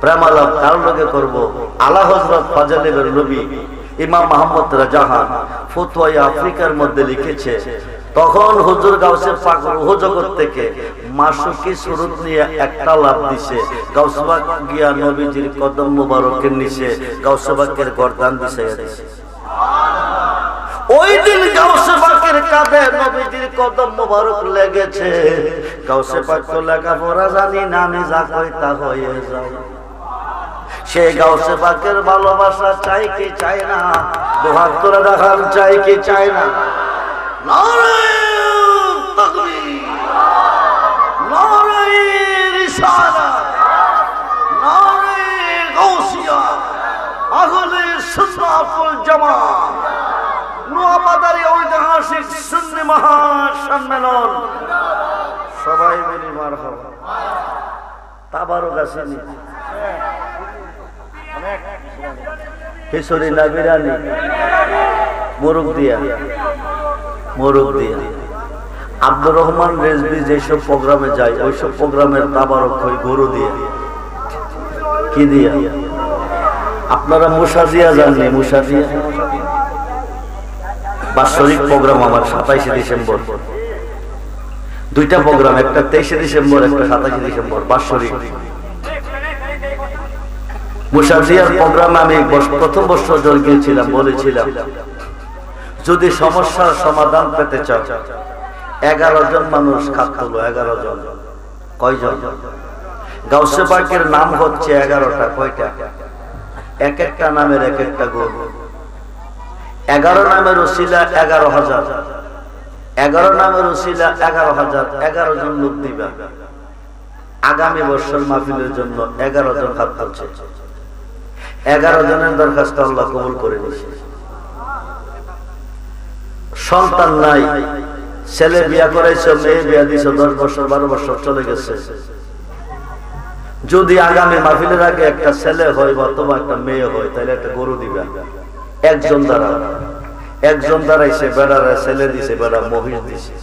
প্রেম আলাপ কার লগে করবো? আলা হযরত ফাজলের নবী ইমাম মুহাম্মদ রাজাহান ফতোয়া আফ্রিকার মধ্যে লিখেছে, তখন হুজুর গাউসে পাক রূহ জগৎ থেকে মাসুকি সুরত নিয়ে একটা লাভ দিছে। গাউসে পাক গিয়া নবীজির কদম মোবারকের নিচে গাউসে পাকের গর্দান বিছাইয়া দিছে। ওই দিন গাউসে পাকের কাঁধে নবীজির কদম মোবারক লেগেছে। গাউসে পাক তো লেখাপড়া জানি না, আমি যা কই তা হয়ে যায়। সেই গাউসে পাকের ভালোবাসা চাই কি চাই না? দুহাত তুলে দেখান, চাই কি চাই না? নারে তাকবীর, নারে রিসালাত, নারে গাউসিয়া, আহলে সুন্নাত ওয়াল জামাত, নোয়াপাড়ার ঐতিহাসিক সুন্নি মহাসম্মেলন। সবাই মিলে মারহাবা। তাবারক আসেনি, খিচুড়ি না বিরিয়ানি, মোরগ দিয়া, মোরগ দিয়া। আব্দুর রহমান রেজভী যেসব প্রোগ্রামে যায় ওইসব প্রোগ্রামের তাবারক হয় গরু দিয়া। কি দিয়া? আপনারা মুসা দিয়া জাননি? মুসা দিয়া বাৎসরিক প্রোগ্রাম আমার 27 ডিসেম্বর, 2টা প্রোগ্রাম, একটা 23 ডিসেম্বর, একটা 27 ডিসেম্বর বাৎসরিক। মুসাজিয়ার প্রোগ্রামে আমি প্রথম বছর জল গিয়েছিলাম, বলেছিলাম যদি সমস্যার সমাধান পেতে চাও 11 জন মানুষ খাত তুলো, 11 জন। কয়জন? গাউসে পাকের নাম হচ্ছে 11টা। কয়টা? এক একটা নামের এক একটা গুণ। 11 নামের ওসিলা 11,000, 11 নামের ওসিলা 11,000, 11 জন লোক দিবা। আগামী বছর মাহফিলের জন্য 11 জন হাত তুলছে। 11 জনের দরখাস্ত আল্লাহ কবুল করে নিয়েছে। সন্তান নাই, ছেলে বিয়া করাইছো, মেয়ে বিয়া দিছো, 10 বছর 12 বছর চলে গেছে। যদি আগামী মাহফিলের আগে একটা ছেলে হয় অথবা একটা মেয়ে হয়, তাহলে একটা গরু দিবা। একজন দ্বারা, একজন দাঁড়াইছে, বেড়ারা ছেলে দিছে, বেড়া মহিষ দিছে।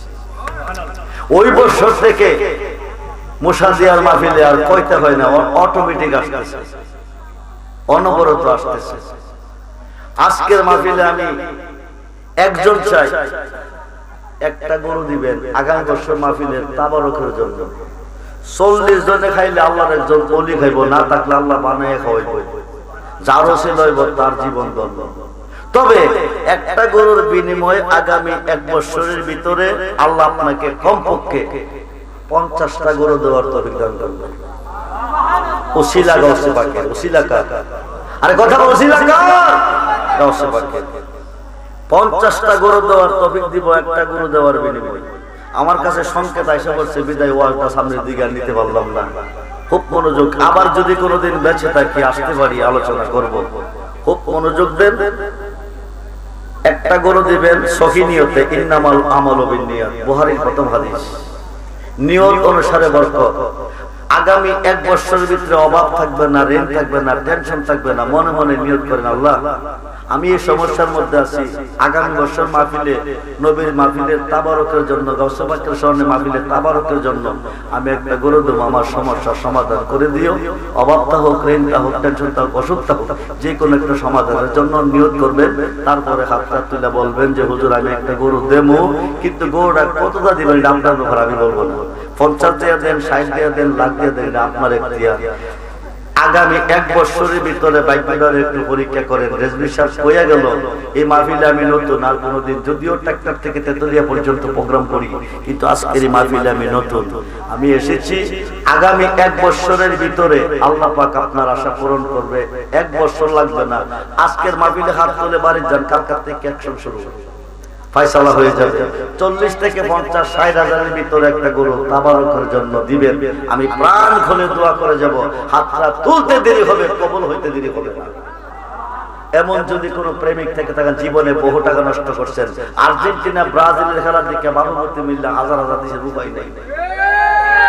ওই বছর থেকে মুসাদিয়ার মাহফিলে আর কইতে হয় না, অটোমেটিক আসতেছে, অনবরত আসতেছে। আজকের মাহফিলে আমি একজন চাই, একটা গরু দিবেন আগামী বছর মাহফিলের তাবারকের জন্য। 40 জনে খাইলে আল্লাহর একজন ওলি খাইব, না থাকলে আল্লাহ বানায় খাওয়াইব, যার ওসিলা হইব তার জীবন ধন্য। তবে একটা গরুর বিনিময়ে আগামী 1 বছরের ভিতরে আল্লাহ আপনাকে কমপক্ষে 50টা গরু দেওয়ার তৌফিক দান করবেন। ওসিলা গাউসে পাকের, ওসিলা কার? আরে কথা বল, ওসিলা কার? গাউসে পাকের। 50টা গরু দেওয়ার তৌফিক দিব একটা গরু দেওয়ার বিনিময়ে। আমার কাছে সংকেত আইসা বলছে, বিদায় ওয়াজটা সামনের দিকে আর নিতে পারলাম না। খুব মনোযোগ, আবার যদি কোনোদিন বেঁচে থাকি আসতে পারি, আলোচনা করব। খুব মনোযোগ দেন। একটা গরু দিবেন সহি নিয়তে, ইন্নামাল আমালু বিন্নিয়াত, বুখারীর প্রথম হাদিস। নিয়ত অনুসারে বরকত। আগামী 1 বছরের ভিতরে অভাব থাকবে না, ঋণ থাকবে না, টেনশন থাকবে না। মনে মনে নিয়ত করেন, আল্লাহ আমি এই সমস্যার মধ্যে আছি, আগামী বছর মাহফিলে, নবীর মাহফিলের তাবারকের জন্য, গাউসে পাকের স্মরণে মাহফিলের তাবারকের জন্য আমি একটা গরু দেবো, আমার সমস্যার সমাধান করে দিও। অভাবটা হোক, ঋণটা হোক, টেনশনটা হোক, অসুখটা হোক, যে কোনো একটা সমাধানের জন্য নিয়ত করবেন। তারপরে হাতটা তুলে বলবেন যে হুজুর আমি একটা গরু দেবো, কিন্তু গরুটা কতটা দিবেন এটা আপনার ব্যাপার, আমি বলবো না। 50 দিয়ে দেন, 60 দিয়ে দেন, লাখ দিয়ে দেন, এটা আপনার এখতিয়ার। আগামী 1 বছরের ভিতরে বাইকগুলোর একটু পরীক্ষা করেন। রেজভি সাহেব কইয়া গেল, এই মাহফিলে আমি নতুন, আর কোনোদিন যদিও ট্রাক্টর থেকে তেতুলিয়া পর্যন্ত প্রোগ্রাম করি, কিন্তু আজকের এই মাহফিলে আমি নতুন। আমি এসেছি, আগামী 1 বছরের ভিতরে আল্লাহ পাক আপনার আশা পূরণ করবে। 1 বছর লাগবে না। আজকের মাহফিলে হাত তুলে বাড়ি যান, কালকার থেকে অ্যাকশন শুরু ফায়সালা হয়ে যাবে। 40 থেকে 50, 60 হাজারের ভিতরে একটা গরু তাবারকের জন্য দিবেন। আমি প্রাণ খুলে দোয়া করে যাব। হাতটা তুলতে দেরি হবে, কবুল হইতে দেরি হবে না। এমন যদি কোনো প্রেমিক থেকে থাকেন, জীবনে বহু টাকা নষ্ট করছেন, আর্জেন্টিনা ব্রাজিলের খেলার দিকে বাবুমতি মিল্লা হাজার হাজার দেশের উপায় নাই,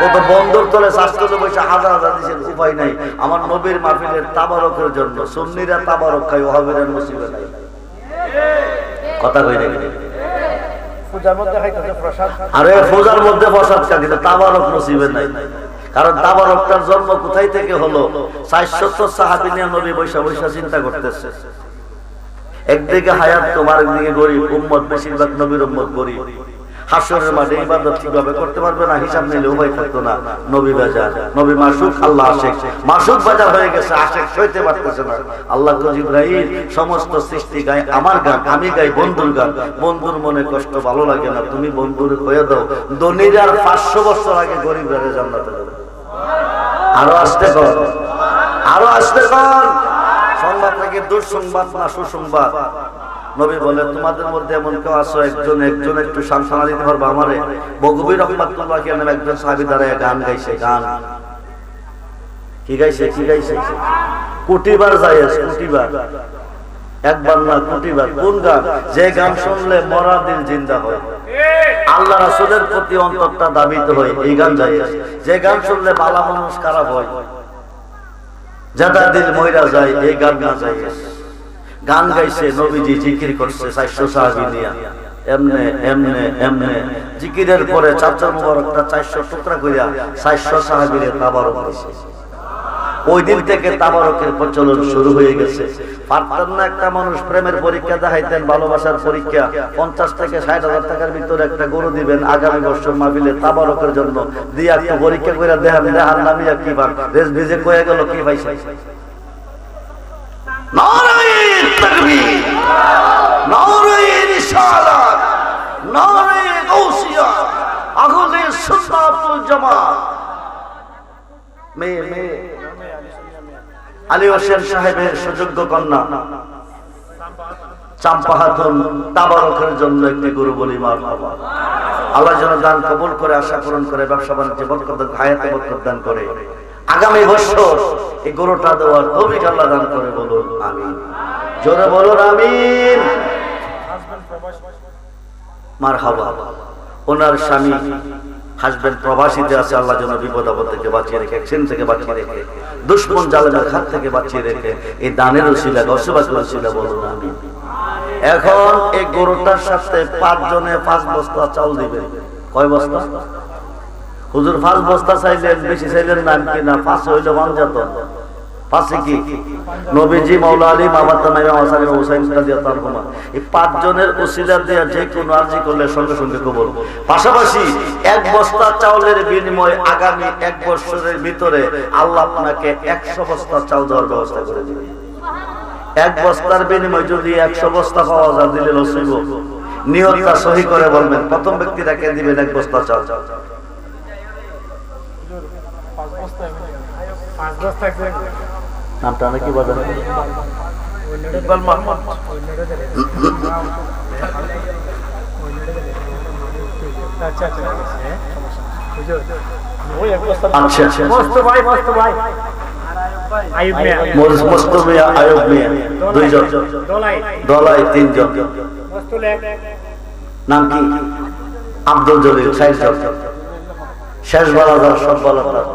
কত বন্দর তলে স্বাস্থ্য পয়সা হাজার হাজার দেশের উপায় নাই। আমার নবীর মাহফিলের তাবারকের জন্য সুন্নিরা তাবারক খায়, ওয়াহাবিরা নসিবে নাই। কথা কই নাকি? আরে পূজার মধ্যে প্রসাদ খা, কিন্তু তাবারক নসিবে নাই। কারণ তাবারকটার জন্ম কোথায় থেকে হলো? 470 সাহাবী নিয়ে নবী বৈশা বৈশা চিন্তা করতেছে। একদিকে হায়াত তোমার, একদিকে গরিব উম্মত, বেশিরভাগ নবীর উম্মত গরিব। হাসরের মাঠে ইবাদত ঠিকভাবে করতে পারবে না, হিসাব নিলে উভয় থাকতো না। নবী বাজার, নবী মাসুক, আল্লাহ আশেক। মাসুক বাজার হয়ে গেছে, আশেক সইতে পারতেছে না। আল্লাহ জিবরাইল সমস্ত সৃষ্টি গায় আমার গান, আমি গাই বন্ধুর গান। বন্ধুর মনে কষ্ট ভালো লাগে না, তুমি বন্ধুরে কয়ে দাও ধনীরা 500 বছর আগে গরিবরা জান্নাতে যাবে। আরো আসতে কর, আরো আসতে কর। সংবাদ নাকি দুঃসংবাদ না সুসংবাদ? নবী বলে, তোমাদের মধ্যে এমন কেউ আছো একজন একটু সান্ত্বনা দিতে পারবে আমারে? বগবী রহমাতুল্লাহ নামে একজন সাহাবী দাঁড়ায় গান গাইছে। গান কি গাইছে? কি গাইছে? কোটিবার যাইস, কোটিবার, একবার না কোটিবার। কোন গান? যে গান শুনলে মরা দিল জিন্দা হয়, আল্লাহ রাসূলের প্রতি অন্তরটা দাবিত হয়, এই গান যাইস। যে গান শুনলে বালা মানুষ খারাপ হয়, যাদা দিল মইরা যায়, এই গান না যাইস। গান গাইছে, নবীজি জিকির করছে 400 সাহাবী নিয়া, এমনে এমনে এমনে জিকিরের পরে চাচা মুবারকটা 400 টুকরা কইরা 400 সাহাবীরে তাবারক দিয়েছে। ওই দিন থেকে তাবারকের প্রচলন শুরু হয়ে গেছে। পারতেন না একটা মানুষ প্রেমের পরীক্ষা দেখাইতেন, ভালোবাসার পরীক্ষা, 50 থেকে 60 হাজার টাকার ভিতরে একটা গরু দিবেন আগামী বছর মাহফিলে তাবারকের জন্য, দিয়ে একটু পরীক্ষা করে দেখান, দেখার নামিয়া কি পান? রেস ভিজে কয়ে গেল, কি পাইছে? নারায়ে তাকবীর, নারায়ে রিসালাত, নারায়ে গাউসিয়া। সুন্নাত ওয়াল জামাত। মেয়ে আলী হোসেন সাহেবের সুযোগ্য কন্যা চাম্পা খাতুন তাবারকের জন্য একটি গরু বলি মারহাবা। আল্লাহ যেন দান কবুল করে, আশা পূরণ করে, ব্যবসা বাণিজ্যে বরকত দান, হায়াতে বরকত দান করে, আগামী বছর এই গরুটা দেওয়ার তৌফিক আল্লাহ দান করে। বলুন আমিন, জোরে বলুন আমিন। মারহাবা। ওনার স্বামী হাসবেন্ড প্রবাসীতে আছে, আল্লাহ যেন বিপদ আপদ থেকে বাঁচিয়ে রেখে, অ্যাক্সিডেন্ট থেকে বাঁচিয়ে রেখে, দুশমন জালেমের হাত থেকে বাঁচিয়ে রেখে, এই দানের ওসিলা, গসবাসের ওসিলা বলুন আমিন। এখন এই গরুটার সাথে 5 জনে 5 বস্তা চাউল দিবে। কয় বস্তা? হুজুর 5 বস্তা চাইলেন, বেশি চাইলেন না কিনা? 5 হইল বানজাত। 5 কি নবীজি, মাওলা আলী, মামাতা নাইমা, ওয়াসালিম, হুসাইন রাদিয়াল্লাহু আনহুমা, এই 5 জনের ওসিলা দিয়ে যে কোনো আরজি করলে সঙ্গে সঙ্গে কবুল। পাশাপাশি 1 বস্তা চাউলের বিনিময়ে আগামী 1 বছরের ভিতরে আল্লাহ আপনাকে 100 বস্তা চাউল দেওয়ার ব্যবস্থা করে দিবেন। 1 বস্তার বিনিময়ে যদি 100 বস্তা পাওয়া যায়, দিলে নসিব। নিয়তটা সহি করে বলবেন। প্রথম ব্যক্তিটাকে দিবেন 1 বস্তা চাউল। 5 বস্তা নামটা নাকি বলেন? ইকবাল মাহমুদ। আচ্ছা মস্ত ভাই আইয়ুব মিয়া, মস্ত মিয়া, আইয়ুব মিয়া, 2 জন। দলাই 3 জন। নাম কি? আব্দুল জলিল, 60 জন। শেষ বালাদার, সব বালাদার।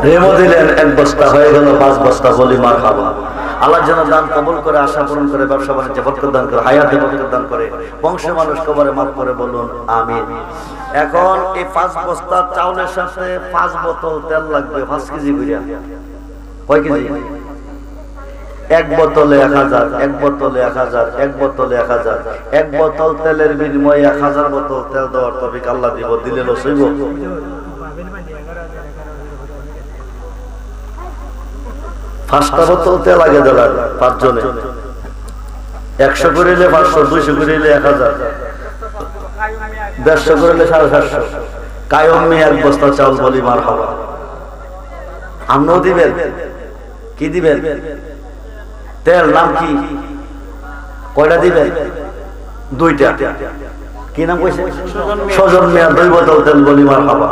রেমো দিলেন 1 বস্তা, হয়ে গেল 5 বস্তা। বলি মারহাবা। আল্লাহ যেন দান কবুল করে, আশা পূরণ করে, ব্যবসা বাণিজ্যে বরকত দান করে, হায়াতে বরকত দান করে, বংশের মানুষ কবরে মাফ করে। বলুন আমিন। এখন এই 5 বস্তা চাউলের সাথে 5 বোতল তেল লাগবে, 5 কেজি কইরা। কয় কেজি? 1 বোতলে 1000, 1 বোতলে 1000, 1 বোতলে 1000। 1 বোতল তেলের বিনিময়ে 1000 বোতল তেল দেওয়ার তৌফিক আল্লাহ দিব। দিলে নসিব। 5টা বোতল তেল আগে দিলাম 5 জনে। 100 করিলে 500, 200 করিলে 1000, 150 করিলে 750। কায়ম মিয়া 1 বস্তা চাউল। বলি মারহাবা। আমরাও দিবেন? কি দিবেন? তেল। নাম কি? কয়টা দিবেন? 2টা। কি নাম কইছে? সজন মিয়া 2 বোতল তেল। বলি মারহাবা।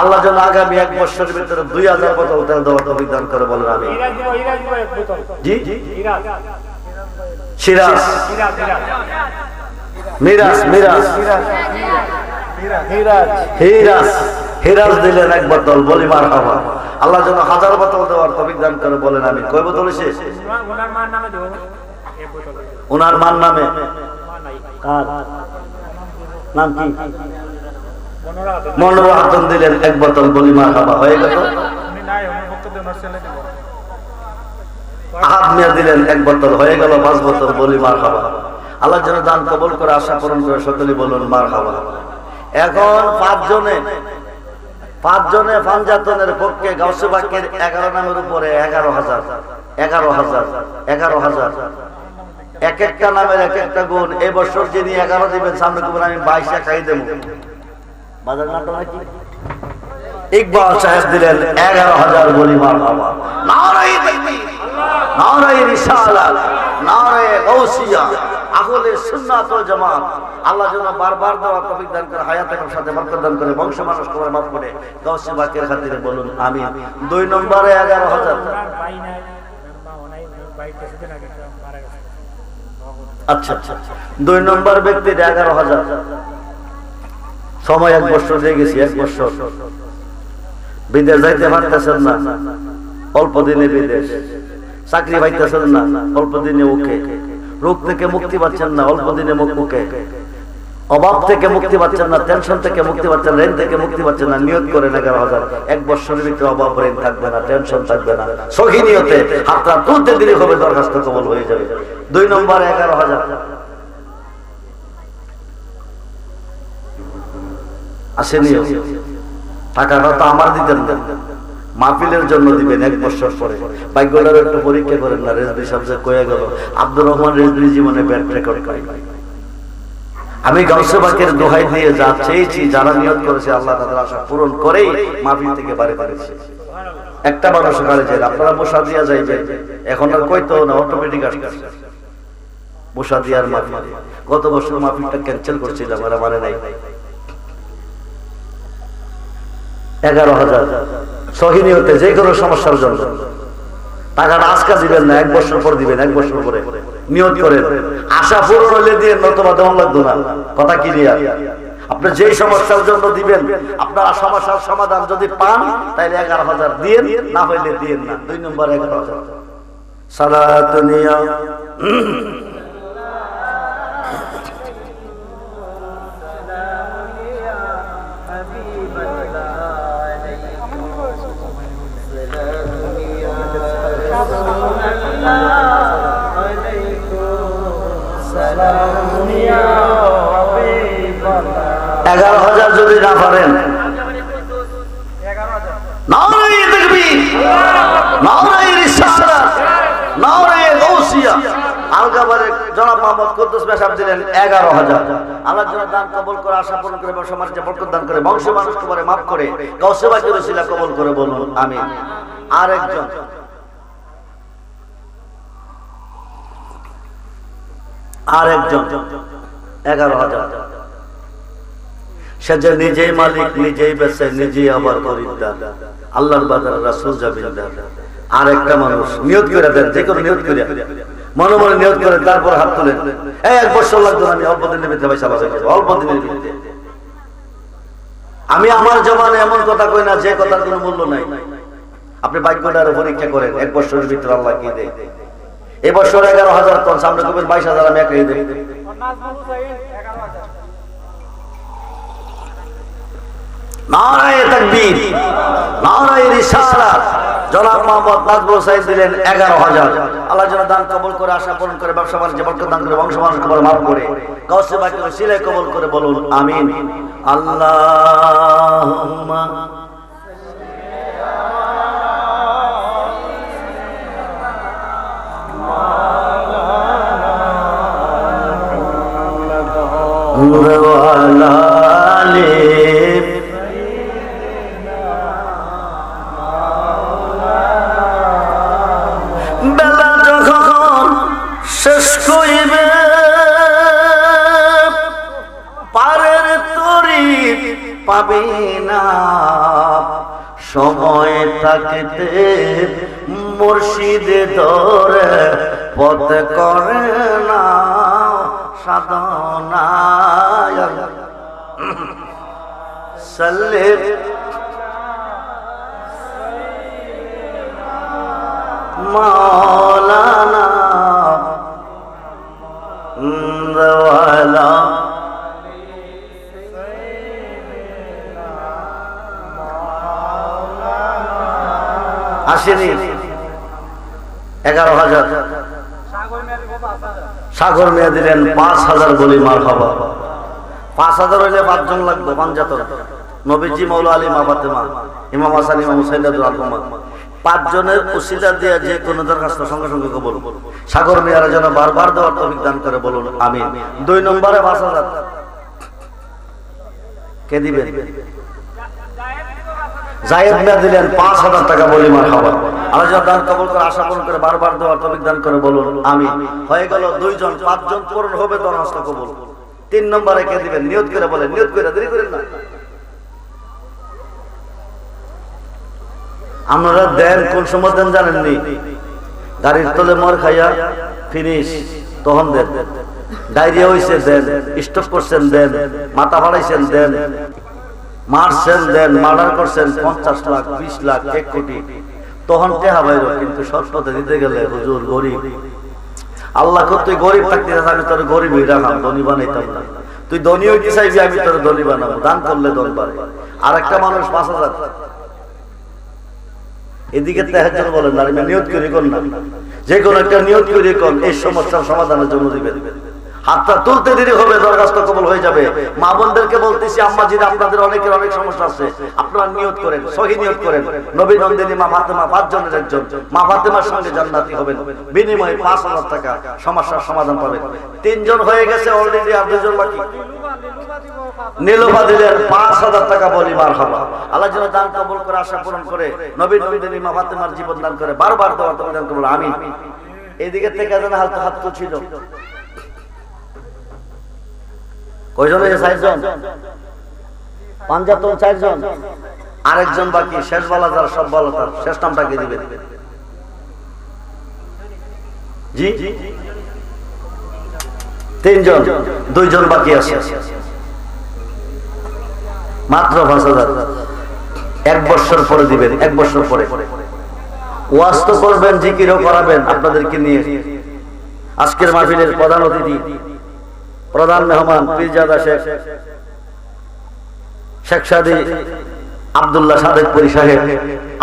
আল্লাহ যেন আগামী 1 বছরের ভিতরে 2000 বোতল তেল দেওয়ার তৌফিক দান করে। বলেন আমিন। জি সিরাজ, মিরাজ, হিরাজ দিলেন 1 বোতল। বলি মারহাবা। আল্লাহ যেন 1000 বোতল দেওয়ার তৌফিক দান করে। বলেন আমিন। কয় বোতল হইছে? ওনার মার নামে। কার নাম কি? মনোরা হাতন দিলেন 1 বোতল। বলি মারহাবা। হয়ে গেল। আহাদ মিয়া দিলেন 1 বোতল। হয়ে গেল 5 বোতল। বলি মারহাবা। আল্লাহ যেন দান কবুল করে, আশা পূরণ করে, সকলেই বলুন মারহাবা। এখন 5 জনে পাঞ্জাতনের পক্ষে গাউসে পাকের 11 নামের উপরে 11,000। এক একটা নামের এক একটা গুণ। এই বছর যিনি 11 দিবেন, সামনে কবেন আমি 22 একাই দেব। বাজার নামটা নাকি? ইকবাল সাহেব দিলেন 11,000। বলি মারহাবা। নারায়ে তাকবীর, নারায়ে রিসালাত, নারায়ে গাউসিয়া, আহলে সুন্নাত ওয়াল জামাত। আল্লাহ যেন বারবার দেওয়া তৌফিক দান করে, হায়াতের সাথে বরকত দান করে, বংশ মানুষ কবর মাফ করে, গাউসে পাকের খাতিরে বলুন আমিন। 2 নম্বরে 11,000। আচ্ছা, 2 নম্বর ব্যক্তির 11,000। সময় 1 বছর হয়ে গেছে। 1 বছর বিদেশ যাইতে পারতেছেন না, অল্প দিনে বিদেশ। চাকরি পাইতেছেন না, অল্প দিনে ওকে। রোগ থেকে মুক্তি পাচ্ছেন না, অল্প দিনে মুখে। অভাব থেকে মুক্তি পাচ্ছেন না, টেনশন থেকে মুক্তি পাচ্ছেন, ঋণ থেকে মুক্তি পাচ্ছেন না। নিয়ত করেন 11,000। 1 বছরের ভিতরে অভাব, ঋণ থাকবে না, টেনশন থাকবে না। সহি নিয়তে হাতটা তুলতে দিলে হবে, দরখাস্ত কবুল হয়ে যাবে। 2 নম্বরে 11,000। আসেনি টাকাটা তো আমার দিতেন না, মাহফিলের জন্য দিবেন 1 বছর পরে। ভাগ্যটার একটু পরীক্ষা করেন না। রেজবি সাহেব যে কয়ে গেল, আব্দুর রহমান রেজবি জীবনে ব্যাট রেকর্ড করে। আমি গাউসে পাকের দোহাই দিয়ে যা চেয়েছি, যারা নিয়ত করেছে আল্লাহ তাদের আশা পূরণ করেই মাহফিল থেকে বাড়ি করেছে। একটা মানুষ সকালে যায়, আপনারা বসা দিয়া যাইবেন, এখন আর কইতো না, অটোমেটিক আসতেছে বসা দিয়ার মাহফিল। গত বছর মাহফিলটা ক্যান্সেল করছিলাম, এরা মানে নাই। 11,000 সহিনী হতে যে কোনো সমস্যার জন্য টাকাটা আজকে দিবেন না, 1 বছর পর দিবেন। 1 বছর পরে নিয়ত করেন, আশা পূরণ হলে দিয়ে, নতুবা দেওয়া লাগতো না। কথা ক্লিয়ার? আপনি যেই সমস্যার জন্য দিবেন, আপনার সমস্যার সমাধান যদি পান তাহলে 11,000 দিয়েন, না হইলে দিয়েন না। 2 নম্বর 11,000 সালাতুনিয়া এগারো হাজার যদি না পারেন, নারায়ে তাকবীর, নারায়ে রিসালাত, নারায়ে গাউসিয়া। আলগাবারে জনাব মোহাম্মদ কুদ্দুস ভাই সাহেব দিলেন 11,000। আল্লাহ যেন দান কবুল করে, আশা পূরণ করে, ব্যবসা বাণিজ্য বরকত দান করে, বংশ মানুষকে করে মাফ করে, গাউসে পাকের ওসিলা কবুল করে, বলুন আমিন। আরেকজন আরেকজন 11,000। সে যে নিজেই মালিক, নিজেই বেচে, নিজেই আবার খরিদ্দার, আল্লাহর বাজার রাসূল জামিনদার। আর একটা মানুষ নিয়ত করে দেন, যে কোনো নিয়ত করে, মনে মনে নিয়ত করে, তারপর হাত তুলেন, 1 বছর লাগবে, আমি অল্প দিনের ভিতরে পয়সা বাঁচাই করবো, অল্প দিনের ভিতরে। আমি আমার জবানে এমন কথা কই না যে কথার কোনো মূল্য নাই। আপনি ভাগ্যটার পরীক্ষা করেন, 1 বছরের ভিতরে আল্লাহ কি দেয়। এবছর 11,000 টন, সামনে কবেন 22,000, আমি একাই দেব। নারায়ে তাকবীর, নারায়ে রিসালাত। জনাব মোহাম্মদ নাজমুল সাইদ দিলেন 11,000। আল্লাহ যেন দান কবুল করে, আশা পূরণ করে, ব্যবসা বাণিজ্য বরকত দান করে, বংশ মানুষকে বড় মাফ করে, গাউসে পাকের ওসিলায় কবুল করে, বলুন আমিন। আল্লাহুম্মা বেলা যখন শেষ করিবে, পারের তরি পাবে না, সময় থাকিতে মুর্শিদে ধরে পথ করে না সাধনা। সাল্লি মাওলানা ওয়ালা আসেনি 11,000। সাগর মেয়ে দিলেন 5,000, বলি মারহাবা। 5,000 হইলে 5 জন লাগবে, পাঞ্জাতন নবীজি, মৌলা আলী, মা ফাতেমা, ইমাম হাসান, ইমাম হুসাইন, 5 জনের উসিলা দিয়ে যে কোনো দরখাস্ত সঙ্গে সঙ্গে কবুল। সাগর মেয়ারা যেন বারবার দেওয়ার তৌফিক দান করে, বলুন আমিন। 2 নম্বরে 5,000 কে দিবেন? জায়েদ মিয়া দিলেন 5,000 টাকা, বলি মারহাবা। আল্লাহ যেন দান কবুল করে, আশা পূরণ করে, বারবার দেওয়ার তৌফিক দান করে, বলুন আমিন। হয়ে গেল 2 জন, 5 জন পূরণ হবে, দরখাস্ত কবুল। 3 নম্বরে কে দিবেন? নিয়ত করে বলেন, নিয়ত করে, দেরি করেন না। আপনারা দেন কোন সময় দেন জানেননি? গাড়ির তলে মর খাইয়া ফিনিশ, তখন দেন। ডায়রিয়া হয়েছে দেন, স্ট্রোক করছেন দেন, মাথা ফাড়াইছেন দেন, মারছেন দেন, মার্ডার করছেন 50 লাখ, 20 লাখ, 1 কোটি, তখন টেহা বাইর। কিন্তু সৎপথে দিতে গেলে হুজুর গরিব। আল্লাহ কত তুই গরিব থাকতে, আমি তোর গরিব হয়ে রাখাম, ধনী বানাইতাম না। তুই ধনী হইতে চাইবি, আমি তোর ধনী বানাবো। দান করলে ধন বাড়ে। আর একটা মানুষ 5,000, এদিকে তাহাজ্জুদ বলেন না, নিয়ত করে কোন না, যে কোন একটা নিয়ত করে কোন, এই সমস্যার সমাধানের জন্য দিবেন। হাতটা তুলতে দেরি হবে, দরখাস্ত কবুল হয়ে যাবে। মা বোনদেরকে বলতেছি, আম্মা জিরা আপনাদের অনেকের অনেক সমস্যা আছে, আপনারা নিয়ত করেন, সহি নিয়ত করেন, নবী নন্দিনী মা ফাতেমা 5 জনের একজন, মা ফাতেমার সঙ্গে জান্নাতি হবেন, বিনিময়ে 5000 টাকা সমস্যার সমাধান পাবেন। 3 জন হয়ে গেছে অলরেডি, আর 2 জন বাকি। নীলুফা দিলেন 5000 টাকা, বলি মারহাবা। আল্লাহ যেন দান কবুল করে, আশা পূরণ করে, নবী নন্দিনী মা ফাতেমার জীবন দান করে, বারবার দোয়া তুমি দান কবুল, আমিন। এদিকে থেকে যেন হাত তুলছিল, কয়জন হয়েছে? 4 জন, 55 4 জন, আরেকজন বাকি, শেষ বালা যার, সব বালা তার, শেষ নামটাকে দিবেন। জি 3 জন, 2 জন বাকি আছে, মাত্র 5000। 1 বছর পরে দিবেন, 1 বছর পরে। ওয়াজ তো করবেন, জিকিরও করাবেন আপনাদেরকে নিয়ে। আজকের মাহফিলের প্রধান অতিথি, প্রধান মেহমান পীরজাদা শেখ সাদি আব্দুল্লাহ সাদেকপুরি সাহেব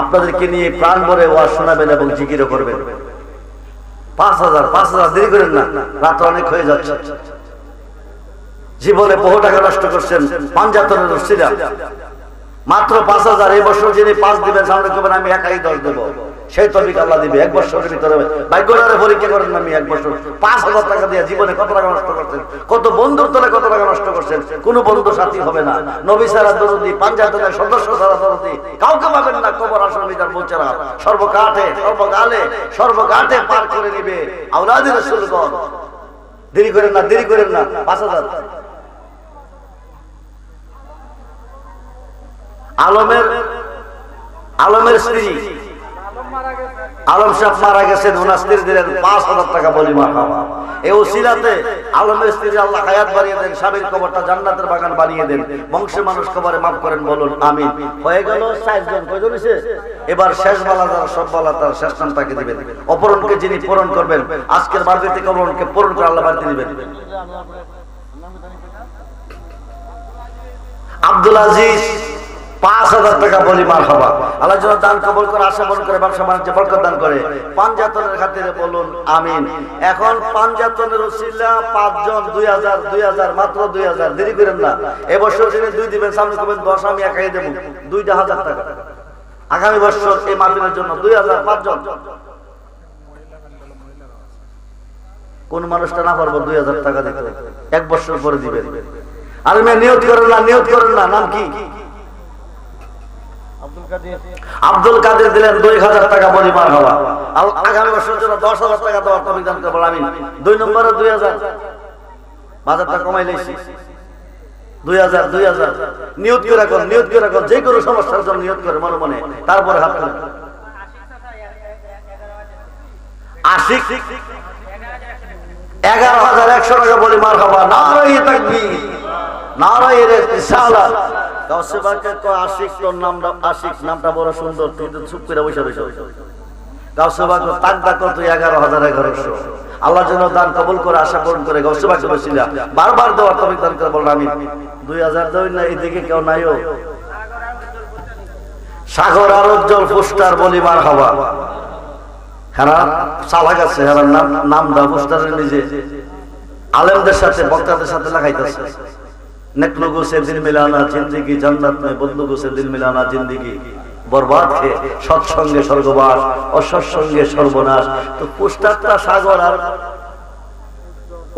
আপনাদেরকে নিয়ে প্রাণ ভরে ওয়াজ শোনাবেন এবং জিকিরও করবেন। 5000 দেরি করেন না, রাত অনেক হয়ে যাচ্ছে। জীবনে বহু টাকা নষ্ট করছেন, পাঞ্জাতনের রসিলা, মাত্র 5000। এই বছর যিনি 5 দিবেন, সামনে করবেন আমি একাই 10 দেবো, সেই তৌফিক আল্লাহ দিবে। 1 বছরের ভিতরে ভাগ্যটারে পরীক্ষা করেন, আমি 1 বছর 5000 টাকা দিয়ে জীবনে কত টাকা নষ্ট করছেন, কত বন্ধুর তলে কত টাকা নষ্ট করছেন। কোন বন্ধু সাথী হবে না, নবী ছাড়া দরদি, পাঞ্জাতনের সদস্য ছাড়া দরদি, কাউকে পাবেন না। কবর আসল মিটার বোচেরা সর্বঘাটে পার করে নিবে আওলাদে রাসূলগণ। দেরি করেন না, দেরি করেন না। 5000। আলমের স্ত্রী আলম সাহেব মারা গেছেন, ওনার স্ত্রী দিলেন 5000 টাকা, বলি মারহাবা। এই ওসিলাতে আলমের স্ত্রী আল্লাহ হায়াত বাড়িয়ে দেন, স্বামীর কবরটা জান্নাতের বাগান বানিয়ে দেন, বংশের মানুষ কবরে মাফ করেন, বলুন আমিন। হয়ে গেল 4 জন, কয়জন হয়েছে? এবার শেষ বালা যারা, সব বালা তার, শেষ নামটাকে দিবেন। অপরণকে যিনি পূরণ করবেন, আজকের বাড়িতে থেকে অপরণকে পূরণ করে আল্লাহ বাড়িতে দিবেন। আব্দুল আজিজ 5000 টাকা, বলি মারহাবা। আল্লাহ যেন দান কবুল করে, আশা পূরণ করে, ব্যবসা বাণিজ্যে বরকত দান করে, পাঞ্জাতনের খাতিরে বলুন আমিন। এখন পাঞ্জাতনের ওসিলা 5 জন, 2000 মাত্র 2000, দেরি করেন না। এবছর যিনি 2 দিবেন, সামনে করবেন 10, আমি একাই দেব 2000 টাকা। আগামী বছর এই মাহফিলের জন্য 2000, 5 জন। কোন মানুষটা না পারবো 2000 টাকা দিতে, 1 বছর পরে দিবেন। আর মেয়ে নিয়ত করেন না, নিয়ত করেন না। নাম কি? আব্দুল কাদের দিলেন 2000 টাকা, বলি মারহাবা। আগামী বছরের জন্য 10000 টাকা দেওয়ার তৌফিক দান করবেন, আমিন। 2 নম্বরে 2000, বাজারটা কমাই লইছি। 2000 নিয়ত করে রাখুন, নিয়ত করে রাখুন, যে কোনো সমস্যার জন্য নিয়ত করে মনে মনে, তারপরে হাত তুলুন। আশিক 11100 টাকা, বলি মারহাবা। নারায়ে তাকবীর, নারায়ে রিসালাত। গাউসে পাকের কয় আশিক, তোর নামটা আশিক, নামটা বড় সুন্দর, তুই তো চুপ করে বসে রইছ। গাউসে পাক তাকদা কত? 11100। আল্লাহ যেন দান কবুল করে, আশা পূরণ করে, গাউসে পাকের ওসিলা বারবার দেওয়ার তৌফিক দান করে, বলুন আমিন। 2000 দেই না, এদিকে কেউ নাইও। সাগর আর উজ্জ্বল পোস্টার, বলি মারহাবা। হ্যাঁ, চালাক আছে, হ্যাঁ, নাম দা পোস্টারের নিজে আলেমদের সাথে, বক্তাদের সাথে লাগাইতেছে। नेक लोगों से दिल मिलाना जिंदगी जन्नत में, बद लोगों से दिल मिलाना जिंदगी बर्बाद है। सत्संगे स्वर्गवास और सत्संगे सर्वनाश। तो पोस्टारটা সাগর আর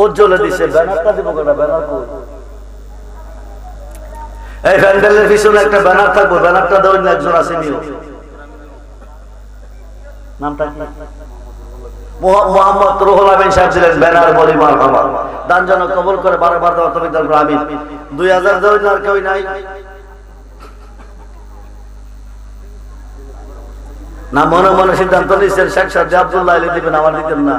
উজ্জ্বলে দিছে, ব্যানারটা দিব কোটা? ব্যানার কই? এই প্যান্ডেলের পিছনে একটা ব্যানার থাকবে, ব্যানারটা দেওয়া একজন আছে নিও। নামটা কি? মোহাম্মদ রুহুল আমিন সাহেব দিলেন ব্যানার, বলি মারহাবা। দান যেন কবুল করে, বারবার দেওয়ার তৌফিক দান করে, আমিন। 2000 দেওয়া আর কেউ নাই না? মনে মনে সিদ্ধান্ত নিচ্ছেন শেখ সাদি আব্দুল্লাহ আলী দিবেন, আমার দিতেন না।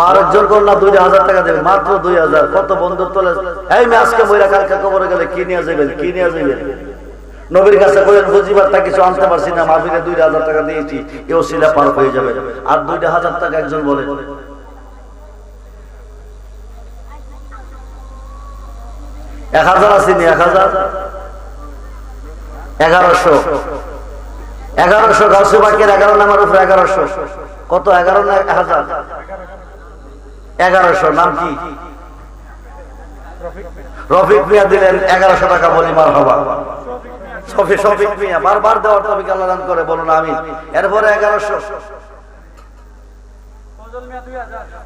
আরেকজন কোন না 2000 টাকা দেবেন, মাত্র 2000। কত বন্ধুর তলে, এই মে আজকে মইরা কালকে কবরে গেলে কি নিয়ে যাবেন, কি নিয়ে যাবেন? নবীর কাছে কইলেন বুঝিবার তা কিছু আনতে পারছি না, মাহফিলে 2000 টাকা দিয়েছি, এ ওসিলা পার হয়ে যাবে। আর 2000 টাকা একজন বলে 1000 আসেনি, 1000 1100 গাউসে পাকের 11 নামের উপরে 1100। কত? 11 না 1000? 1100 নাম কি? রফিক মিয়া দিলেন 1100 টাকা, বলি মারহাবা। শফিক মিয়া বারবার দেওয়ার তৌফিক আল্লাহ দান করে, বলুন আমিন। এরপরে 1100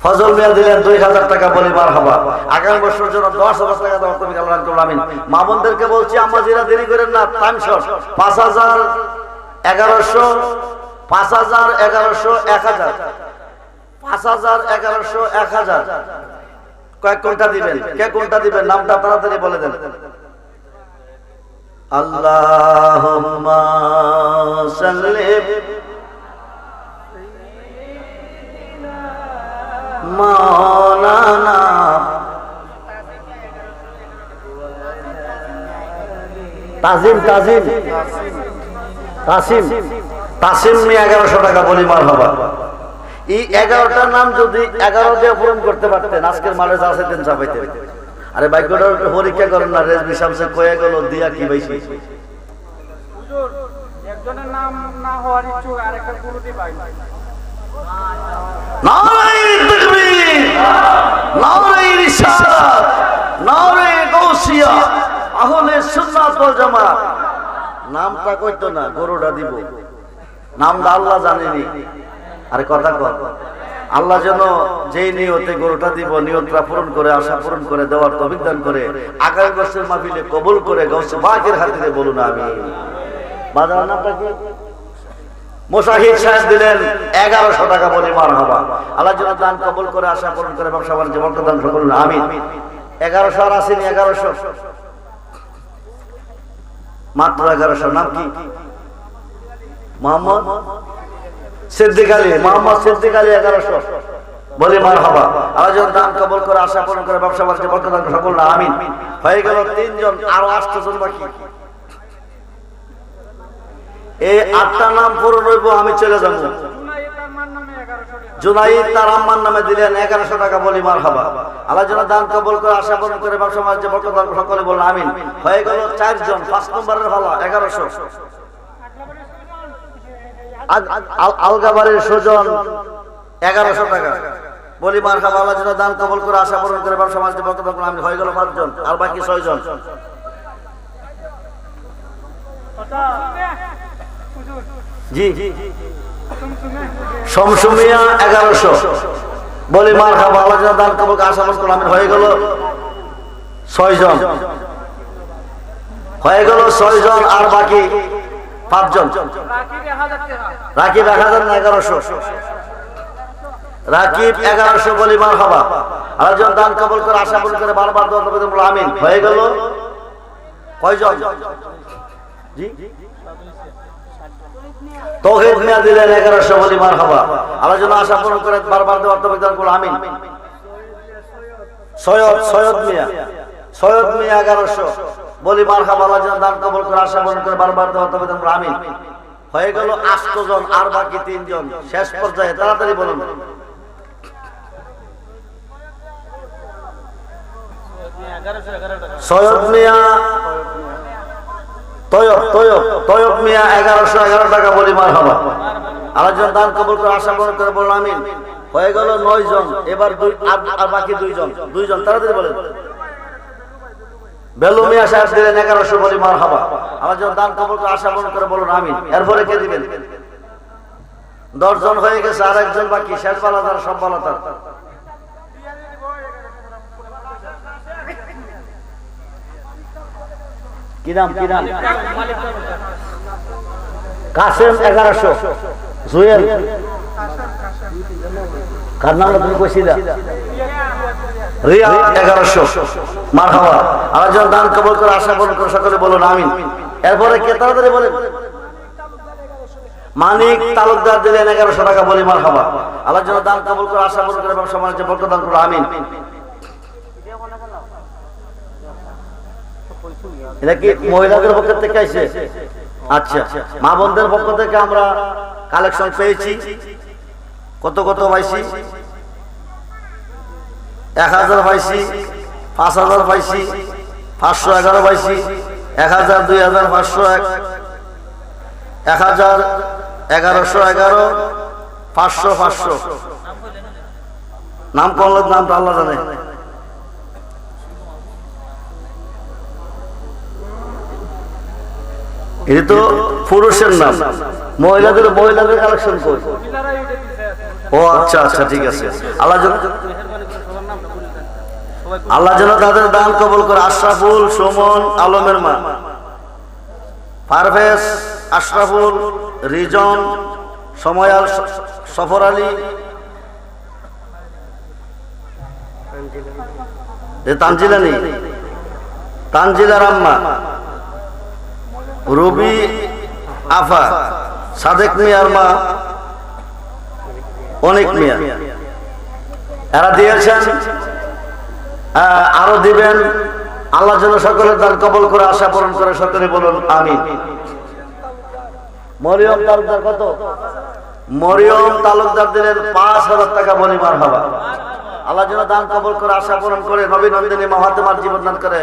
ফজল মিয়া দিলেন 2000 টাকা, বলি মারহাবা। আগামী বছরের জন্য 10,000 টাকা দেওয়ার তৌফিক আল্লাহ দান করুন, আমিন। মা বোনদেরকে বলছি, আম্মাজিরা দেরি করেন না, টাইম শর্ট। 5000 1100 5000 1100 1000 5000 1100 1000 কয়েক কোনটা দিবেন? কে কোনটা দিবেন? নামটা তাড়াতাড়ি বলে দেন। আল্লাহুম্মা সাল্লি মাওলানা তাজিম মিয়া 1100 টাকা, বলি মারহাবা। এই 11টা নাম যদি 11 দিয়ে পূরণ করতে পারতেন, আজকের মাঠে যা চাইতেন চাপাইতেন। আরে ভাগ্যটা পরীক্ষা করেন না, রেজবি শামসে কয়ে গেল দিয়া কি বাইছি। একজনের নাম না হওয়ার ইচ্ছুক, আরেকটা গুরুটি পাই না। নারে তাকবীর, নারে রিসালাত, নারে গাউসিয়া, আহলে সুন্নাত ওয়াল জামাত। নামটা কইতো না, গরুটা দিব। নামটা আল্লাহ জানেনি। আরে কথা কর, আল্লাহ যেন যেই নিয়তে গরুটা দিব, নিয়তটা পূরণ করে, আশা পূরণ করে দেওয়ার তৌফিক দান করে, আগামী বছর মাহফিলে কবুল করে গাউসে পাকের খাতিরে বলুন আমিন। বাজার নামটা কি? মুশাহিদ সাহেব দিলেন 1100 টাকা, বলি মারহাবা। আল্লাহ যেন দান কবুল করে, আশা পূরণ করে, ব্যবসা বাণিজ্য বরকত দান করুন আমিন। 1100 আর আসেনি, 1100 মাত্র 1100। নাম কি? মোহাম্মদ সিদ্দিক আলী। মোহাম্মদ সিদ্দিক আলী 1100, বলি মারহাবা। আল্লাহ যেন দান কবুল করে, আশা পূরণ করে, ব্যবসা বাণিজ্য বরকত দান করুন আমিন। হয়ে গেল 3 জন, আরো 8 জন বাকি। এই 8টা নাম পূরণ হইব, আমি চলে যাব। জুনাইদ তার আম্মার নামে দিলেন 1100 টাকা, বলি মারহাবা। আল্লাহ যেন দান কবুল করে, আশা পূরণ করে, ব্যবসা বাণিজ্য বরকত দান করুন, সকলে বলুন আমিন। হয়ে গেল 4 জন, 5 নম্বরের ভালো 1100। আলগাবাড়ির সুজন 1100 টাকা, বলি মারহাবা। আল্লাহ যেন দান কবুল করে, আশা পূরণ করে, ব্যবসা বাণিজ্য বরকত দান করুন আমিন। হয়ে গেল 5 জন, আর বাকি 6 জন। জি শমসুমিয়া 1100, বলি মারহাবা। আল্লাহ যেন দান কবুল করে, আশা পূরণ করুন আমিন। হয়ে গেল 6 জন, হয়ে গেল 6 জন, আর বাকি 5 জন। রাকিব 1000 না 1100? রাকিব 1100, বলি মারহাবা। আল্লাহ যেন দান কবুল করে, আশা পূরণ করে, বারবার দোয়া করতে বলুন আমিন। হয়ে গেল কয়জন? জি তৌহিদ মিয়া দিলেন 1100, বলি মারহাবা। আল্লাহ যেন আশা পূরণ করে, বারবার দোয়া করতে বলুন আমিন। সৈয়দ মিয়া 1100, বলি মারহাবা। আল্লাহ যেন দান কবুল করে, আশা পূরণ করে, বারবার দোয়া করতে বলুন আমিন। হয়ে গেল 8 জন, আর বাকি 3 জন। শেষ পর্যায়ে তাড়াতাড়ি বলুন। সৈয়দ মিয়া তয়ব মিয়া 1111 টাকা, বলি মারহাবা। আল্লাহ যেন দান কবুল করে, আশা পূরণ করে, বলুন আমিন। হয়ে গেল 9 জন, এবার আর বাকি 2 জন, তাড়াতাড়ি বলেন। বেলু মিয়া সাহেব দিলেন 1100, বলি মারহাবা। আল্লাহ যেন দান কবুল করে, আশা পূরণ করে, বলুন আমিন। এরপরে কে দিবেন? 10 জন হয়ে গেছে, আর 1 জন বাকি। শেষ পালা তার, সব পালা তার। কি নাম? কাসেম 1100, জুয়েল কার নাম তুমি কইছিলা? রিয়া 1100, মারহাবা। আল্লাহ যেন দান কবুল করে, আশা পূরণ করে, সকলে বলুন আমিন। এরপরে কে? তাড়াতাড়ি বলেন। মানিক তালুকদার দিলেন 1100 টাকা, বলি মারহাবা। আল্লাহ যেন দান কবুল করে, আশা পূরণ করে, ব্যবসা বাণিজ্য বরকত দান করুন আমিন। এটা কি মহিলাদের পক্ষ থেকে আইছে? আচ্ছা, মা বোনদের পক্ষ থেকে আমরা কালেকশন পেয়েছি। কত পাইছি? 1000 পাইছি, 5000 পাইছি, 511 পাইছি, 1000, 2000, 501, 1000, 1111, 500, নাম করলে নামটা আল্লাহ জানে। এটা তো পুরুষের নাম, মহিলাদের কালেকশন করে। মহিলারাই এটা দিছে। ও আচ্ছা আচ্ছা, ঠিক আছে। আল্লাহ যেন তাদের দান কবুল করে। আশরাফুল সুমন আলমের মা, পারভেজ আশরাফুল, রিজন, সময়াল সফর আলী, তানজিলানি, তানজিলার আম্মা, রবি আফা, সাদেক মিয়ার মা, অনেক মিয়া, এরা দিয়েছেন, আরো দিবেন। আল্লাহ যেন সকলের দান কবুল করে, আশা পূরণ করে। সকলে বলুন আমিন। মরিয়ম তালুকদার কত? মরিয়ম তালুকদার দিলেন 5,000 টাকা। বলি মারহাবা। আল্লাহ যেন দান কবুল করে, আশা পূরণ করে, নবী নন্দিনী মহাত্মার জীবন দান করে,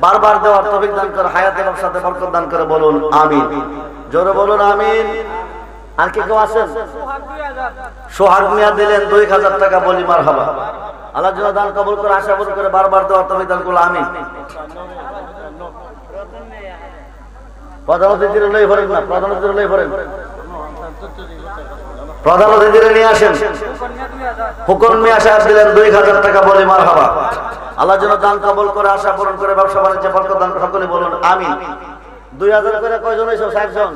বারবার দেওয়ার তৌফিক দান করে, হায়াতে ব্যবসাতে বরকত দান করে। বলুন আমিন। জোরে বলুন আমিন। আর কি কেউ আছেন? সোহাগ মিয়া দিলেন 2,000 টাকা। বলি মারহাবা। আল্লাহ যেন দান কবুল করে, আশা পূরণ করে, বারবার দেওয়ার তৌফিক দান করলো। আমিন। প্রধান অতিথিরা লই ভরেন না, প্রধান অতিথিরা লই ভরেন, প্রধান অতিথিরা নিয়ে আসেন। হুকম মিয়া সাহেব দিলেন 2,000 টাকা। বলি মারহাবা। আল্লাহ যেন দান কবুল করে, আশা পূরণ করে, ব্যবসা বাণিজ্যে বরকত দান করে। সকলে বলুন আমিন। 2,000 করে কয়জন হইছে? 60 জন।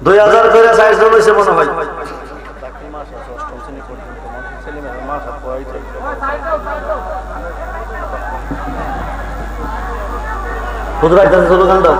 2,000 করে 60 জন হইছে মনে হয়। হুজুর একটা স্লোগান দাও।